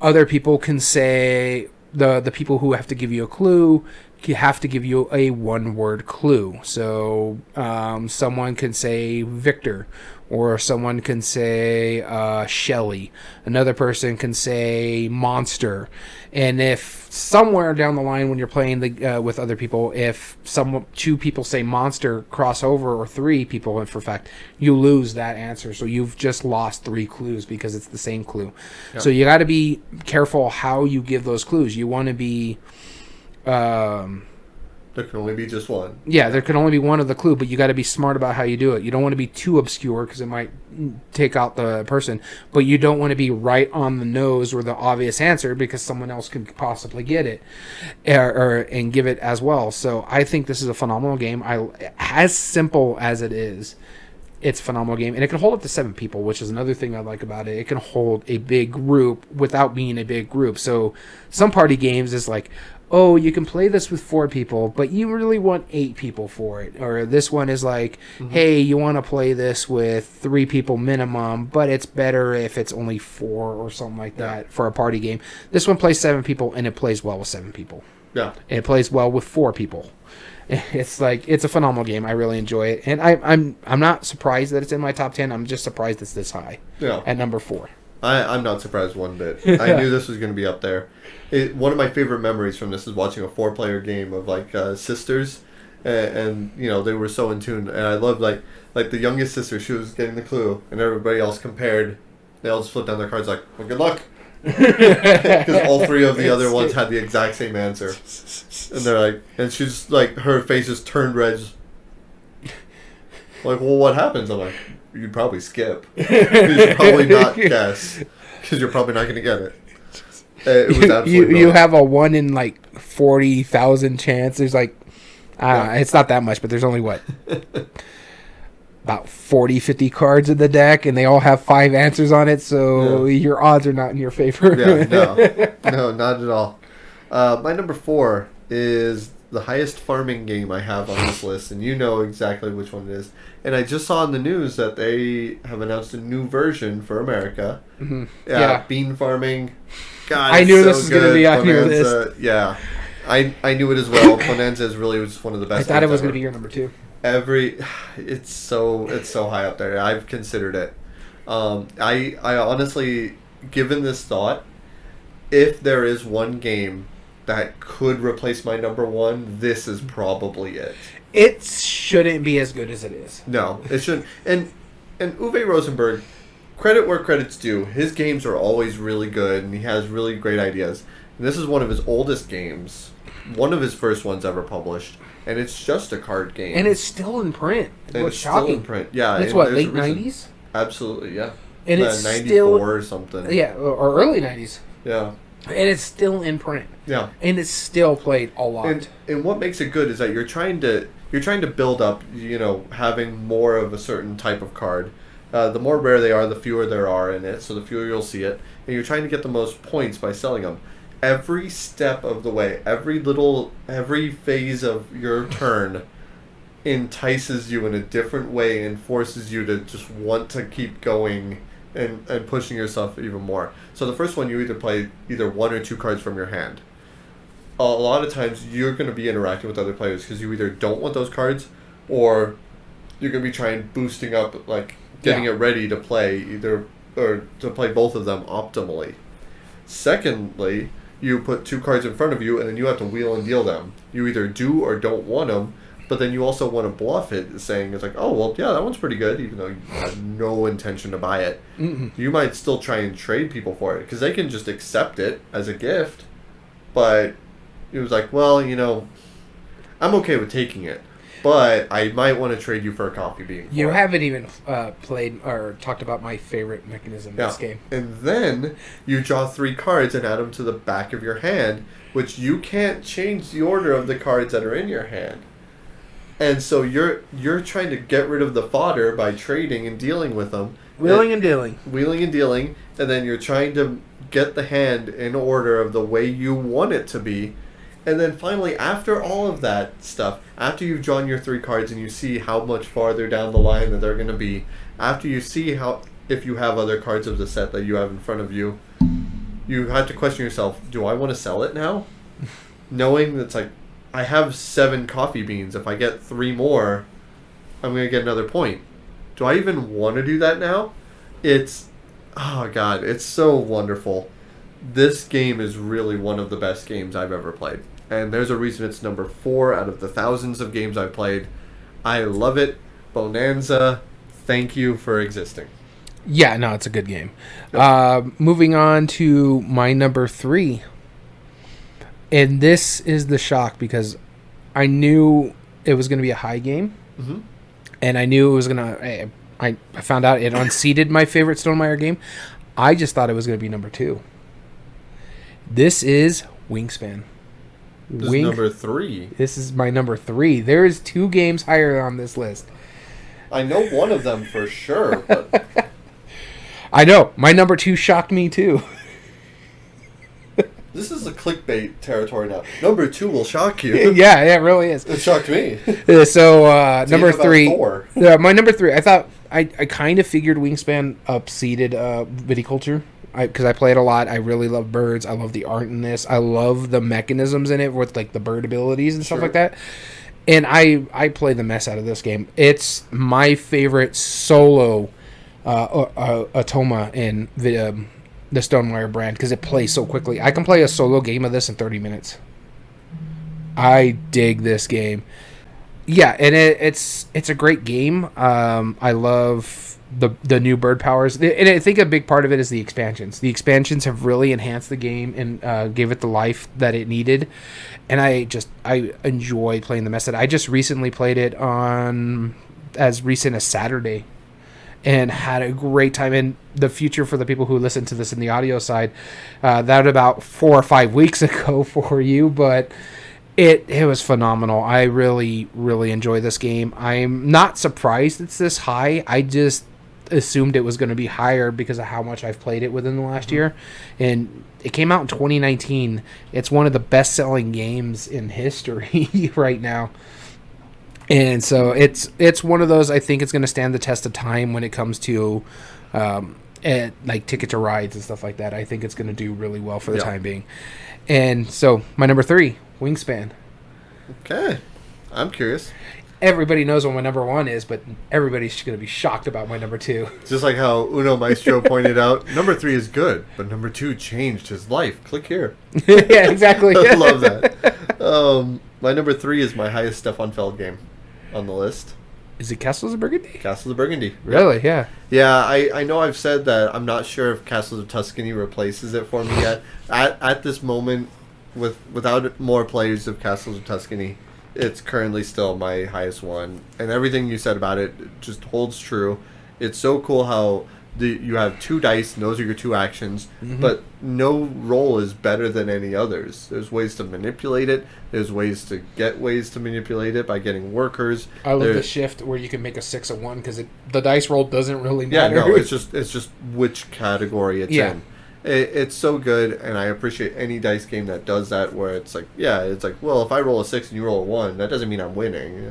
Other people can say the people who have to give you a clue have to give you a one-word clue. So, someone can say Victor, or someone can say Shelley. Another person can say monster. And if somewhere down the line when you're playing with other people, if 2 people say monster crossover, or 3 people, for fact, you lose that answer. So you've just lost 3 clues because it's the same clue. Yep. So you got to be careful how you give those clues. You want to be... there can only be just one. Yeah, there can only be one of the clue, but you got to be smart about how you do it. You don't want to be too obscure because it might take out the person, but you don't want to be right on the nose or the obvious answer because someone else could possibly get it and give it as well. So I think this is a phenomenal game. As simple as it is, it's a phenomenal game, and it can hold up to 7 people, which is another thing I like about it. It can hold a big group without being a big group. So some party games is like, oh, you can play this with 4 people, but you really want 8 people for it. Or this one is like, hey, you want to play this with 3 people minimum, but it's better if it's only 4 or something like that for a party game. This one plays 7 people, and it plays well with 7 people. Yeah. And it plays well with 4 people. It's like, it's a phenomenal game. I really enjoy it. And I'm not surprised that it's in my top 10. I'm just surprised it's this high at number 4. I'm not surprised one bit. I knew this was going to be up there. One of my favorite memories from this is watching a 4-player game of like sisters, and you know they were so in tune. And I loved like the youngest sister, she was getting the clue, and everybody else compared. They all just flipped down their cards like, well, good luck, because all 3 of the other ones had the exact same answer, and they're like, and she's like, her face just turned red. Like, well, what happens? I'm like, you'd probably skip. You'd probably not guess, because you're probably not going to get it. It was absolutely you have a 1 in like 40,000 chance. There's like, it's not that much, but there's only about 40, 50 cards in the deck, and they all have 5 answers on it, so your odds are not in your favor. No, not at all. My number 4 is the highest farming game I have on this list, and you know exactly which one it is. And I just saw in the news that they have announced a new version for America. Mm-hmm. Yeah, bean farming. God, I knew this was going to be on your list. Yeah, I knew it as well. Bonanza is really just one of the best. I thought it was going to be your number 2. It's so high up there. I've considered it. I honestly, given this thought, if there is one game that could replace my number 1, this is probably it. It shouldn't be as good as it is. No, it shouldn't. And Uwe Rosenberg, credit where credit's due. His games are always really good, and he has really great ideas. And this is one of his oldest games, one of his first ones ever published, and it's just a card game. And it's still in print. And it's still in print. Yeah. It's what, late 90s? Absolutely, yeah. And it's 94 still... or something. Yeah, or early 90s. Yeah. And it's still in print. Yeah. And it's still played a lot. And what makes it good is that you're trying to build up, having more of a certain type of card. The more rare they are, the fewer there are in it, so the fewer you'll see it. And you're trying to get the most points by selling them. Every step of the way, every phase of your turn entices you in a different way and forces you to just want to keep going and pushing yourself even more. So the first one, you either play one or two cards from your hand. A lot of times you're going to be interacting with other players because you either don't want those cards or you're going to be trying boosting up, like getting it ready to play or to play both of them optimally. Secondly, you put two cards in front of you and then you have to wheel and deal them. You either do or don't want them, but then you also want to bluff it, saying it's like, oh, well, yeah, that one's pretty good, even though you have no intention to buy it. Mm-mm. You might still try and trade people for it, because they can just accept it as a gift, but it was like, well, I'm okay with taking it, but I might want to trade you for a coffee bean. You haven't even played or talked about my favorite mechanism in this game. And then you draw 3 cards and add them to the back of your hand, which you can't change the order of the cards that are in your hand. And so you're trying to get rid of the fodder by trading and dealing with them. Wheeling and dealing. And then you're trying to get the hand in order of the way you want it to be. And then finally, after all of that stuff, after you've drawn your 3 cards and you see how much farther down the line that they're going to be, after you see if you have other cards of the set that you have in front of you, you have to question yourself, do I want to sell it now? Knowing that it's like, I have 7 coffee beans. If I get 3 more, I'm going to get another point. Do I even want to do that now? Oh God, it's so wonderful. This game is really one of the best games I've ever played. And there's a reason it's number 4 out of the thousands of games I've played. I love it. Bonanza, thank you for existing. Yeah, no, it's a good game. Moving on to my number 3. And this is the shock because I knew it was going to be a high game. Mm-hmm. And I knew it was going to... I found out it unseated my favorite Stonemaier game. I just thought it was going to be number 2. This is Wingspan. This is number 3. This is my number 3. There is 2 games higher on this list. I know one of them for sure, but... I know. My number 2 shocked me too. This is a clickbait territory now. Number 2 will shock you. Yeah, it really is. It shocked me. So, number 3. 4. Yeah, my number 3. I thought... I kind of figured Wingspan upseated Viticulture. Because I play it a lot. I really love birds. I love the art in this. I love the mechanisms in it with like the bird abilities and stuff like that. And I play the mess out of this game. It's my favorite solo Atoma in the Stonemaier brand because it plays so quickly. I can play a solo game of this in 30 minutes. I dig this game. Yeah, and it's a great game. I love the new bird powers, and I think a big part of it is the expansions. The expansions have really enhanced the game and gave it the life that it needed. And I enjoy playing the mess of it. I just recently played it on as recent as Saturday and had a great time. In the future, for the people who listen to this in the audio side, that was about 4 or 5 weeks ago for you, but it was phenomenal. I really, really enjoy this game. I'm not surprised it's this high. I just assumed it was going to be higher because of how much I've played it within the last year. And it came out in 2019. It's one of the best-selling games in history right now. And so it's one of those, I think it's going to stand the test of time when it comes to like Ticket to Rides and stuff like that. I think it's going to do really well for the time being. And so my number 3, Wingspan. Okay. I'm curious. Everybody knows what my number 1 is, but everybody's going to be shocked about my number 2. Just like how Uno Maestro pointed out, number 3 is good, but number 2 changed his life. Click here. Yeah, exactly. I love that. My number 3 is my highest Stefan Feld game on the list. Is it Castles of Burgundy? Castles of Burgundy. Really? Yeah. Yeah, I know I've said that I'm not sure if Castles of Tuscany replaces it for me yet. At this moment, without more players of Castles of Tuscany, it's currently still my highest one. And everything you said about it just holds true. It's so cool how you have 2 dice, and those are your 2 actions, but no roll is better than any others. There's ways to manipulate it. There's ways to manipulate it by getting workers. I love the shift where you can make a 6 of 1 because the dice roll doesn't really matter. Yeah, no, it's just which category it's in. It's so good, and I appreciate any dice game that does that. Where it's like, well, if I roll a 6 and you roll a 1, that doesn't mean I'm winning.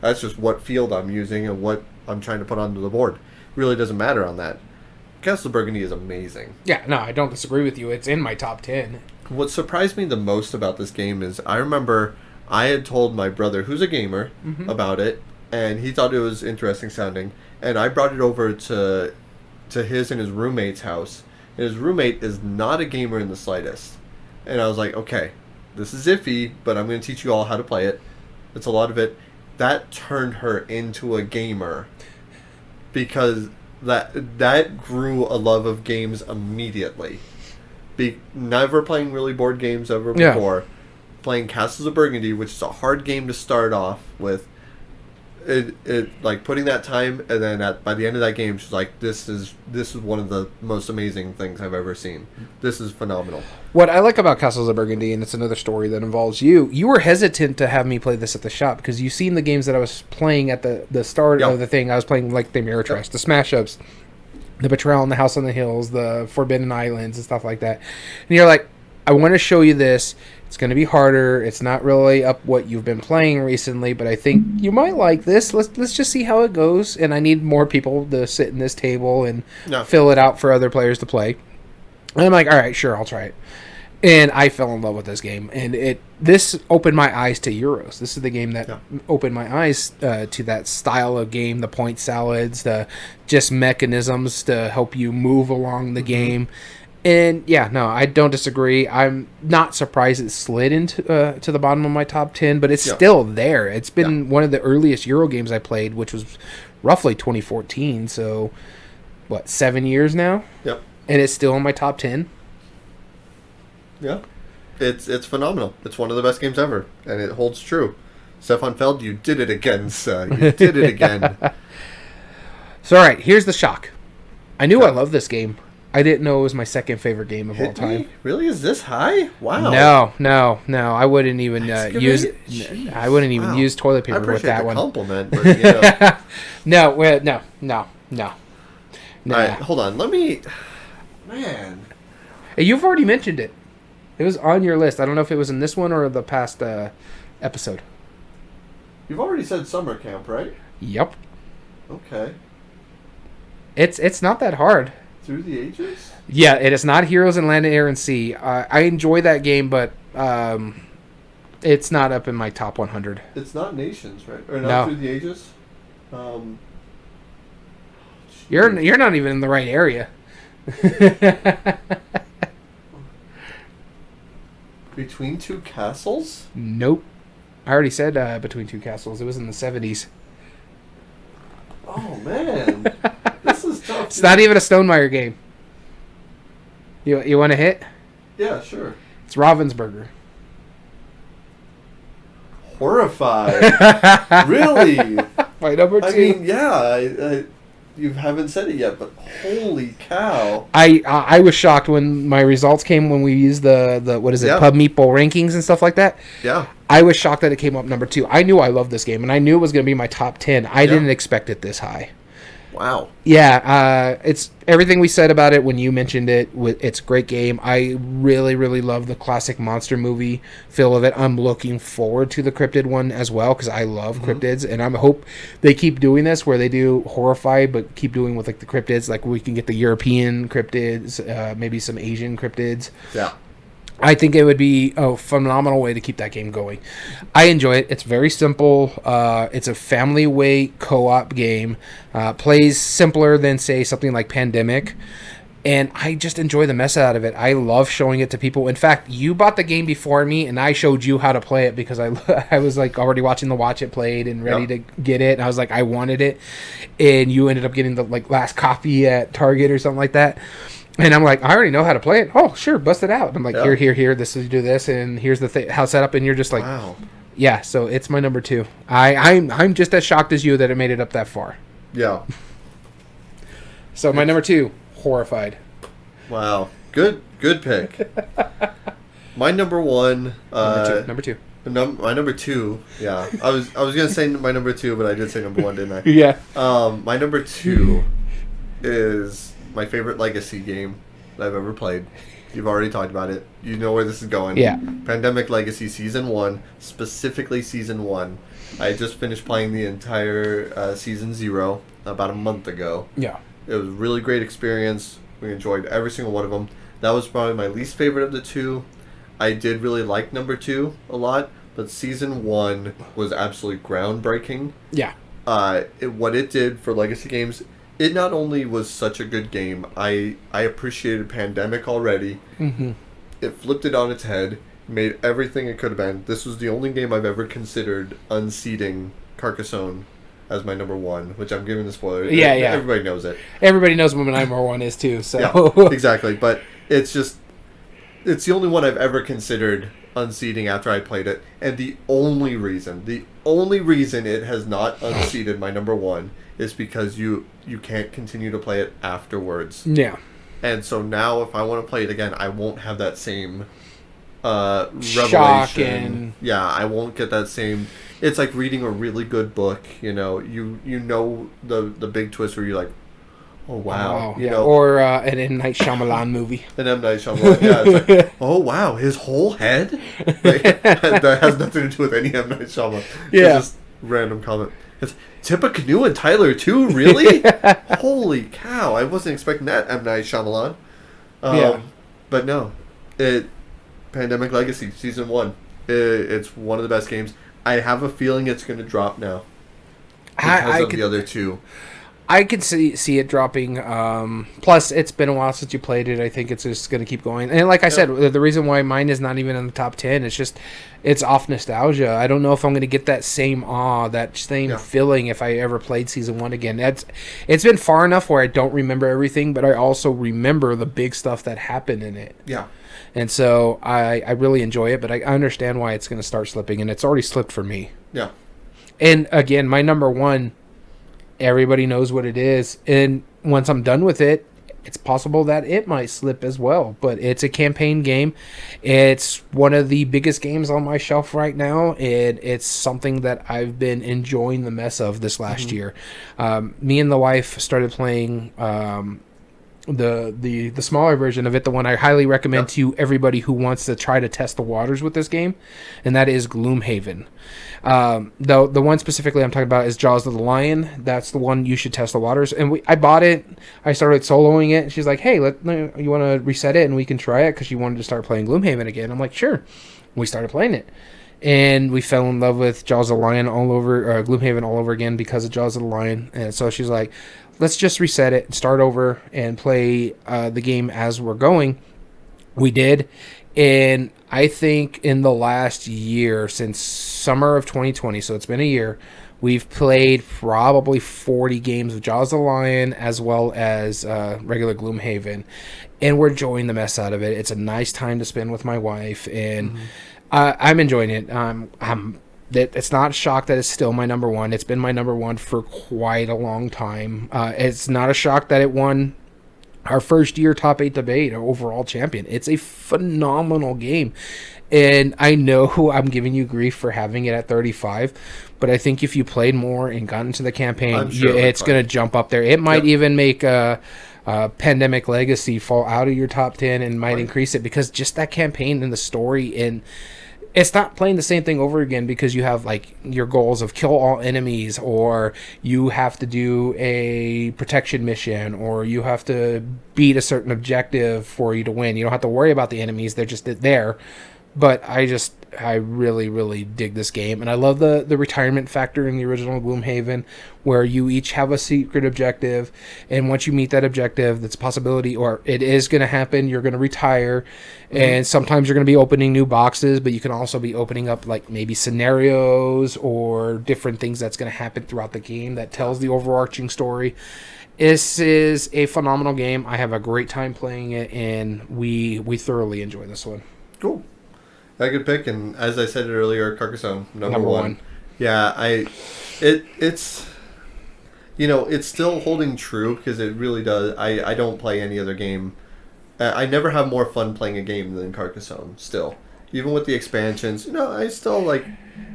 That's just what field I'm using and what I'm trying to put onto the board. Really doesn't matter on that. Castle of Burgundy is amazing. Yeah, no, I don't disagree with you. It's in my top 10. What surprised me the most about this game is I remember I had told my brother, who's a gamer, about it, and he thought it was interesting sounding, and I brought it over to his and his roommate's house, and his roommate is not a gamer in the slightest. And I was like, okay, this is iffy, but I'm going to teach you all how to play it. It's a lot of it. That turned her into a gamer. Because that grew a love of games immediately. Never playing really board games ever before. Playing Castles of Burgundy, which is a hard game to start off with. It like putting that time, and then by the end of that game, she's like, "This is one of the most amazing things I've ever seen. This is phenomenal." What I like about Castles of Burgundy, and it's another story that involves you. You were hesitant to have me play this at the shop because you've seen the games that I was playing at the start of the thing. I was playing like the Ameritrash, the Smash Ups, the Betrayal in the House on the Hills, the Forbidden Islands, and stuff like that. And you're like, I want to show you this. It's going to be harder. It's not really up what you've been playing recently, but I think you might like this. Let's just see how it goes. And I need more people to sit in this table and fill it out for other players to play. And I'm like, all right, sure, I'll try it. And I fell in love with this game. And this opened my eyes to Euros. This is the game that opened my eyes to that style of game, the point salads, the just mechanisms to help you move along the game. And yeah, no, I don't disagree. I'm not surprised it slid into to the bottom of my top 10, but it's still there. It's been one of the earliest Euro games I played, which was roughly 2014. So, 7 years now? Yep. And it's still in my top 10. Yeah. It's phenomenal. It's one of the best games ever, and it holds true. Stefan Feld, you did it again, son. You did it again. So, all right, here's the shock. I knew I loved this game. I didn't know it was my second favorite game of all time. Really? Is this high? Wow. No. I wouldn't even use. I wouldn't even use toilet paper with that one. Compliment, but you know. No. All right, hold on. Let me. Man. Hey, you've already mentioned it. It was on your list. I don't know if it was in this one or the past episode. You've already said summer camp, right? Yep. Okay. It's not that hard. Through the Ages? Yeah, it is not Heroes in Land, Air, and Sea. I enjoy that game, but it's not up in my top 100. It's not Nations, right? Or not Through the Ages? You're not even in the right area. Between Two Castles? Nope. I already said Between Two Castles. It was in the 70s. Oh, man. This is tough. It's not even a Stonemaier game. You want to hit? Yeah, sure. It's Ravensburger. Horrified. Really? My number 2. I mean, yeah, you haven't said it yet, but holy cow. I was shocked when my results came when we used the what is it, Pub Meatball rankings and stuff like that. Yeah. I was shocked that it came up number 2. I knew I loved this game, and I knew it was going to be my top 10. I didn't expect it this high. Wow. Yeah, it's everything we said about it when you mentioned it. It's a great game. I really, really love the classic monster movie feel of it. I'm looking forward to the cryptid one as well because I love cryptids, and I hope they keep doing this where they do horrify, but keep doing with like the cryptids. Like we can get the European cryptids, maybe some Asian cryptids. Yeah. I think it would be a phenomenal way to keep that game going. I enjoy it. It's very simple. It's a family weight co-op game. Plays simpler than, say, something like Pandemic. And I just enjoy the mess out of it. I love showing it to people. In fact, you bought the game before me, and I showed you how to play it because I was like already watching the Watch It played and ready to get it. And I was like, I wanted it, and you ended up getting the like last copy at Target or something like that. And I'm like, I already know how to play it. Oh, sure, bust it out. And I'm like, here. This is do this, and here's the how it's set up. And you're just like, wow. Yeah. So it's my number 2. I'm just as shocked as you that it made it up that far. Yeah. So my number 2. Horrified. Wow. Good pick. My number 1. Number two. My number 2. Yeah. I was gonna say my number 2, but I did say number 1, didn't I? Yeah. My number 2 is my favorite Legacy game that I've ever played. You've already talked about it. You know where this is going. Yeah. Pandemic Legacy Season 1, specifically Season 1. I just finished playing the entire Season 0 about a month ago. Yeah. It was a really great experience. We enjoyed every single one of them. That was probably my least favorite of the 2. I did really like number 2 a lot, but Season 1 was absolutely groundbreaking. Yeah. What it did for Legacy games, it not only was such a good game, I appreciated Pandemic already. Mm-hmm. It flipped it on its head, made everything it could have been. This was the only game I've ever considered unseating Carcassonne as my number 1, which I'm giving the spoiler. Yeah. Everybody knows it. Everybody knows what my number 1 is too. So yeah, exactly. But it's the only one I've ever considered unseating after I played it, and the only reason it has not unseated my number 1 is because you can't continue to play it afterwards. Yeah. And so now, if I want to play it again, I won't have that same shock revelation. Yeah, I won't get that same. It's like reading a really good book. You know, you know the big twist where you're like, oh wow, yeah. Or an M. Night Shyamalan movie. An M. Night Shyamalan. Yeah, it's like, oh wow, his whole head. Like, that has nothing to do with any M. Night Shyamalan. Yeah. It's just random comment. It's Tippecanoe and Tyler too. Really? Holy cow! I wasn't expecting that M. Night Shyamalan. Yeah. But no, Pandemic Legacy Season 1. It's one of the best games. I have a feeling it's going to drop now because of the other 2. I could see it dropping. Plus, it's been a while since you played it. I think it's just going to keep going. And like I said, the reason why mine is not even in the top 10, it's off nostalgia. I don't know if I'm going to get that same awe, that same feeling if I ever played Season 1 again. It's been far enough where I don't remember everything, but I also remember the big stuff that happened in it. Yeah. And so I really enjoy it, but I understand why it's going to start slipping, and it's already slipped for me. Yeah. And again, my number 1, everybody knows what it is. And once I'm done with it, it's possible that it might slip as well. But it's a campaign game. It's one of the biggest games on my shelf right now, and it's something that I've been enjoying the mess of this last year. Me and the wife started playing the smaller version of it, the one I highly recommend to everybody who wants to try to test the waters with this game, and that is Gloomhaven. The one specifically I'm talking about is Jaws of the Lion. That's the one you should test the waters. And I bought it. I started soloing it. And she's like, hey, you want to reset it and we can try it? Because she wanted to start playing Gloomhaven again. I'm like, sure. We started playing it. And we fell in love with Jaws of the Lion Gloomhaven all over again because of Jaws of the Lion. And so she's like, let's just reset it, start over, and play the game as we're going. We did. And I think in the last year, since summer of 2020, so it's been a year, we've played probably 40 games of Jaws of the Lion as well as regular Gloomhaven. And we're enjoying the mess out of it. It's a nice time to spend with my wife. And I'm enjoying it. It's not a shock that it's still my number 1. It's been my number 1 for quite a long time. It's not a shock that it won our first year top 8 debate, our overall champion. It's a phenomenal game. And I know I'm giving you grief for having it at 35, but I think if you played more and got into the campaign, it's going to jump up there. It might even make Pandemic Legacy fall out of your top 10 and might increase it, because just that campaign and the story, and it's not playing the same thing over again because you have like your goals of kill all enemies, or you have to do a protection mission, or you have to beat a certain objective for you to win. You don't have to worry about the enemies. They're just there. But I really, really dig this game. And I love the retirement factor in the original Gloomhaven, where you each have a secret objective. And once you meet that objective, that's a possibility, or it is going to happen, you're going to retire. And sometimes you're going to be opening new boxes, but you can also be opening up like maybe scenarios or different things that's going to happen throughout the game that tells the overarching story. This is a phenomenal game. I have a great time playing it, and we thoroughly enjoy this one. Cool. A good pick, and as I said earlier, Carcassonne, number one. Yeah, it's it's still holding true because it really does. I don't play any other game. I never have more fun playing a game than Carcassonne. Still, even with the expansions, I still like.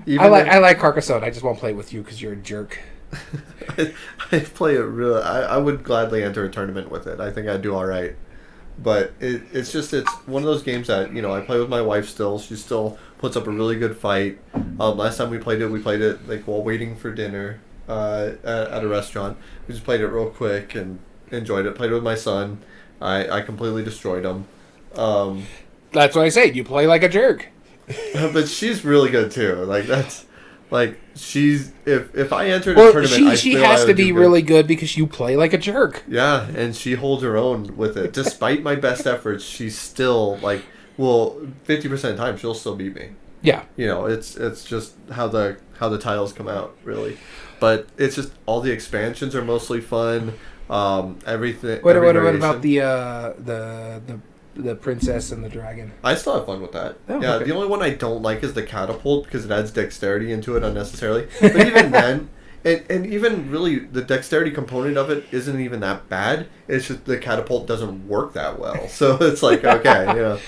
I like Carcassonne. I just won't play with you because you're a jerk. I play it really. I would gladly enter a tournament with it. I think I'd do all right. But it's one of those games that I play with my wife still. She still puts up a really good fight. Last time we played it like while waiting for dinner at a restaurant. We just played it real quick and enjoyed it. Played it with my son. I completely destroyed him. That's what I say. You play like a jerk. But she's really good too. Like that's. Like she's if I entered a tournament, she has to be really good because you play like a jerk. Yeah, and she holds her own with it. Despite my best efforts, she's still 50% of the time she'll still beat me. Yeah, it's just how the tiles come out really, but it's just all the expansions are mostly fun. Everything. What about the princess and the dragon? I still have fun with that. Oh, yeah, okay. The only one I don't like is the catapult because it adds dexterity into it unnecessarily. But even then, and even really the dexterity component of it isn't even that bad. It's just the catapult doesn't work that well. So it's like, okay,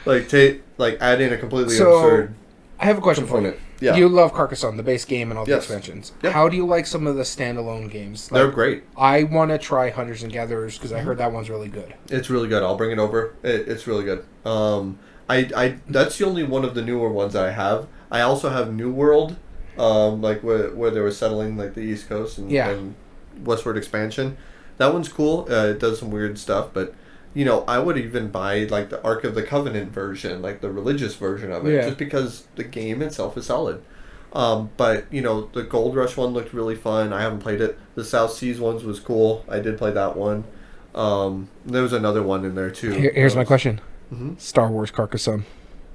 add in a completely absurd. I have a question for you. Yeah. You love Carcassonne, the base game, and all the Yes. expansions. Yep. How do you like some of the standalone games? They're great. I want to try Hunters and Gatherers because I heard that one's really good. It's really good. I'll bring it over. It's really good. I that's the only one of the newer ones that I have. I also have New World, where they were settling like the East Coast and westward expansion. That one's cool. It does some weird stuff, but I would even buy like the Ark of the Covenant version, like the religious version of it, just because the game itself is solid. But the Gold Rush one looked really fun. I haven't played it. The South Seas ones was cool. I did play that one. There was another one in there too. Here's my question: Star Wars Carcassonne.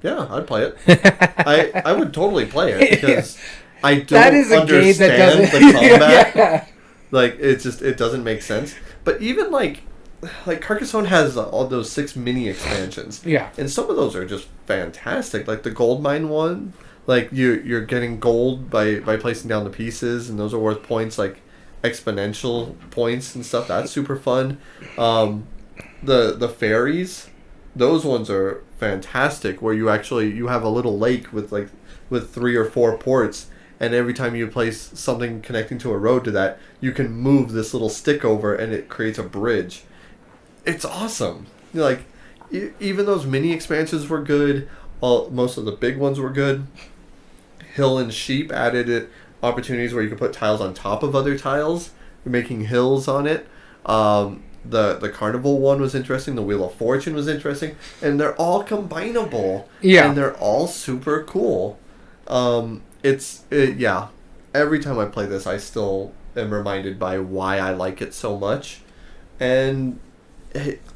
Yeah, I'd play it. I would totally play it because I don't understand the combat. Yeah. Like it doesn't make sense. But even like Carcassonne has all those 6 mini expansions. Yeah. And some of those are just fantastic. Like the gold mine one, like you're getting gold by placing down the pieces, and those are worth points, like exponential points and stuff. That's super fun. The ferries, those ones are fantastic, where you have a little lake with 3 or 4 ports, and every time you place something connecting to a road to that, you can move this little stick over and it creates a bridge. It's awesome. Like, even those mini expansions were good. Most of the big ones were good. Hill and Sheep added opportunities where you could put tiles on top of other tiles, making hills on it. The Carnival one was interesting. The Wheel of Fortune was interesting. And they're all combinable. Yeah. And they're all super cool. Every time I play this, I still am reminded by why I like it so much. And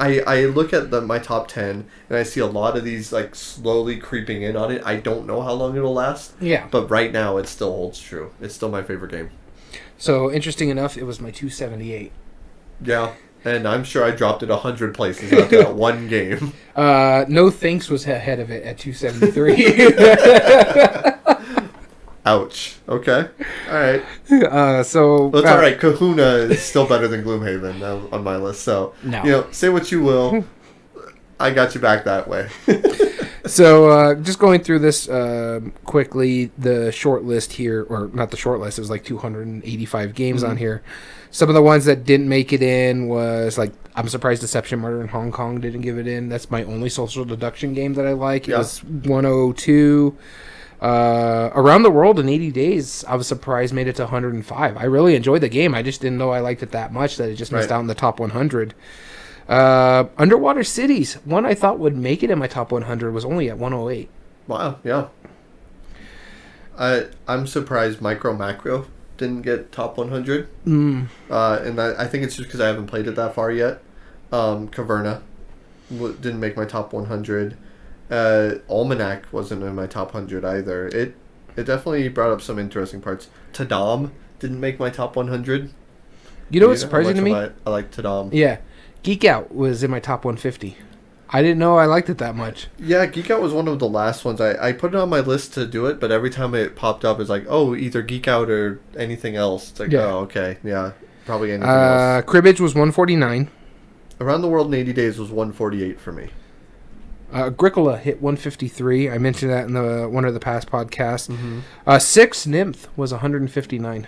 I look at my top 10 and I see a lot of these like slowly creeping in on it. I don't know how long it'll last. Yeah. But right now it still holds true. It's still my favorite game. So interesting enough, it was my 278. Yeah. And I'm sure I dropped it 100 places after that one game. No Thanks was ahead of it at 273. Ouch. Okay. All right. So well, it's all right. Kahuna is still better than Gloomhaven on my list. So no. Say what you will. I got you back that way. So just going through this quickly, the short list here, or not the short list, it was like 285 games on here. Some of the ones that didn't make it in was like, I'm surprised Deception Murder in Hong Kong didn't give it in. That's my only social deduction game that I like. It was 102. Around the World in 80 Days, I was surprised made it to 105. I really enjoyed the game. I just didn't know I liked it that much that it just missed out in the top 100. Underwater Cities, one I thought would make it in my top 100, was only at 108. Wow, yeah. I'm surprised Micro Macro didn't get top 100. Mm. And I think it's just because I haven't played it that far yet. Caverna didn't make my top 100. Almanac wasn't in my top 100 either. It definitely brought up some interesting parts. Tadam didn't make my top 100. You know what's surprising to me? I like Tadam. Yeah. Geek Out was in my top 150. I didn't know I liked it that much. Yeah, Geek Out was one of the last ones. I put it on my list to do it, but every time it popped up, it's like, oh, either Geek Out or anything else. It's like, oh, okay. Yeah, probably anything else. Cribbage was 149. Around the World in 80 Days was 148 for me. Agricola hit 153. I mentioned that in one of the past podcasts. Mm-hmm. Six Nymph was 159.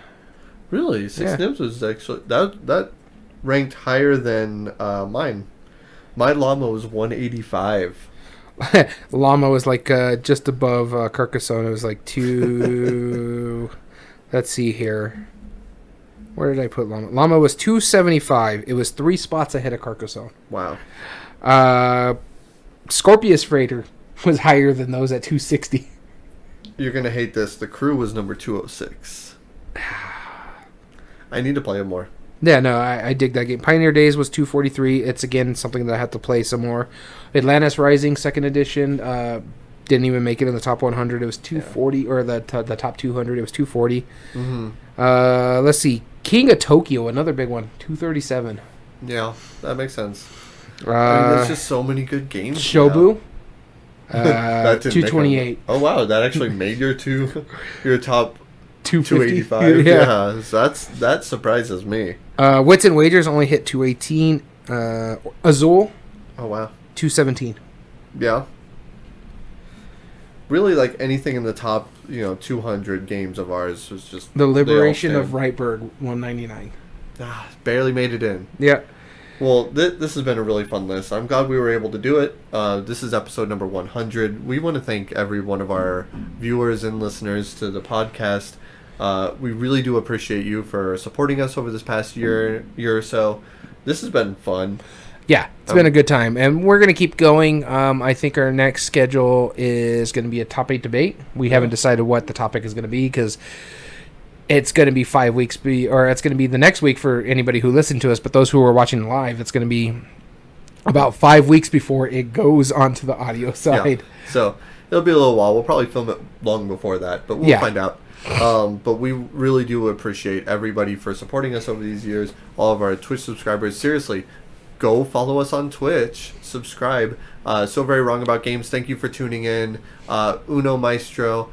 Really? Six Nymph was actually... That ranked higher than mine. My Llama was 185. Llama was like just above Carcassonne. It was like 2... Let's see here. Where did I put Llama? Llama was 275. It was 3 spots ahead of Carcassonne. Wow. Scorpius Freighter was higher than those at 260. You're going to hate this. The Crew was number 206. I need to play it more. Yeah, no, I dig that game. Pioneer Days was 243. It's, again, something that I have to play some more. Atlantis Rising, 2nd edition, didn't even make it in the top 100. It was 240, or the top 200. It was 240. Mm-hmm. Let's see. King of Tokyo, another big one, 237. Yeah, that makes sense. There's just so many good games. Shobu, 228. Oh, wow, that actually made your top 285. Yeah, so that surprises me. Wits and Wagers only hit 218. Azul. Oh wow. 217. Yeah. Really, like anything in the top, 200 games of ours was just the Liberation of Reitberg 199. Barely made it in. Yeah. Well, this has been a really fun list. I'm glad we were able to do it. This is episode number 100. We want to thank every one of our viewers and listeners to the podcast. We really do appreciate you for supporting us over this past year or so. This has been fun. Yeah, it's been a good time, and we're going to keep going. I think our next schedule is going to be a top 8 debate. We haven't decided what the topic is going to be because it's going to be 5 weeks, or it's going to be the next week for anybody who listened to us, but those who are watching live, it's going to be about 5 weeks before it goes onto the audio side. Yeah. So it'll be a little while. We'll probably film it long before that, but we'll find out. But we really do appreciate everybody for supporting us over these years. All of our Twitch subscribers. Seriously, go follow us on Twitch. Subscribe. So Very Wrong About Games. Thank you for tuning in. Uno Maestro,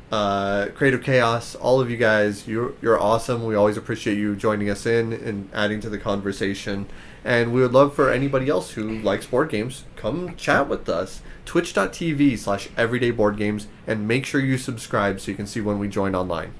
Creative Chaos. All of you guys, you're awesome. We always appreciate you joining us in and adding to the conversation. And we would love for anybody else who likes board games, come chat with us. Twitch.tv/everydayboardgames, and make sure you subscribe so you can see when we join online.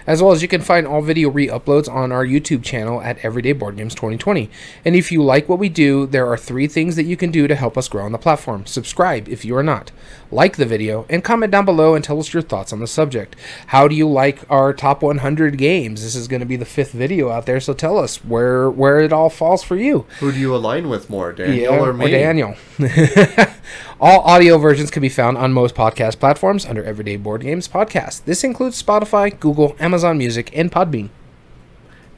As well as you can find all video re-uploads on our YouTube channel at Everyday Board Games 2020. And if you like what we do, there are 3 things that you can do to help us grow on the platform. Subscribe if you are not. Like the video, and comment down below and tell us your thoughts on the subject. How do you like our top 100 games? This is going to be the 5th video out there, so tell us where it all falls for you. Who do you align with more, Daniel or me? Or Daniel. All audio versions can be found on most podcast platforms under Everyday Board Games Podcast. This includes Spotify, Google, Amazon Music, and Podbean.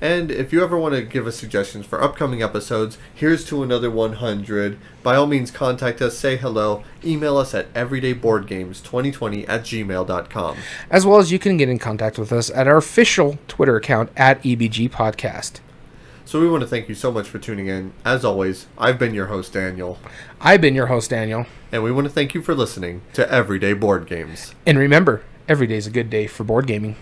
And if you ever want to give us suggestions for upcoming episodes, here's to another 100. By all means, contact us, say hello, email us at everydayboardgames2020@gmail.com. As well as you can get in contact with us at our official Twitter account at EBG Podcast. So we want to thank you so much for tuning in. As always, I've been your host, Daniel. I've been your host, Daniel. And we want to thank you for listening to Everyday Board Games. And remember, every day's a good day for board gaming.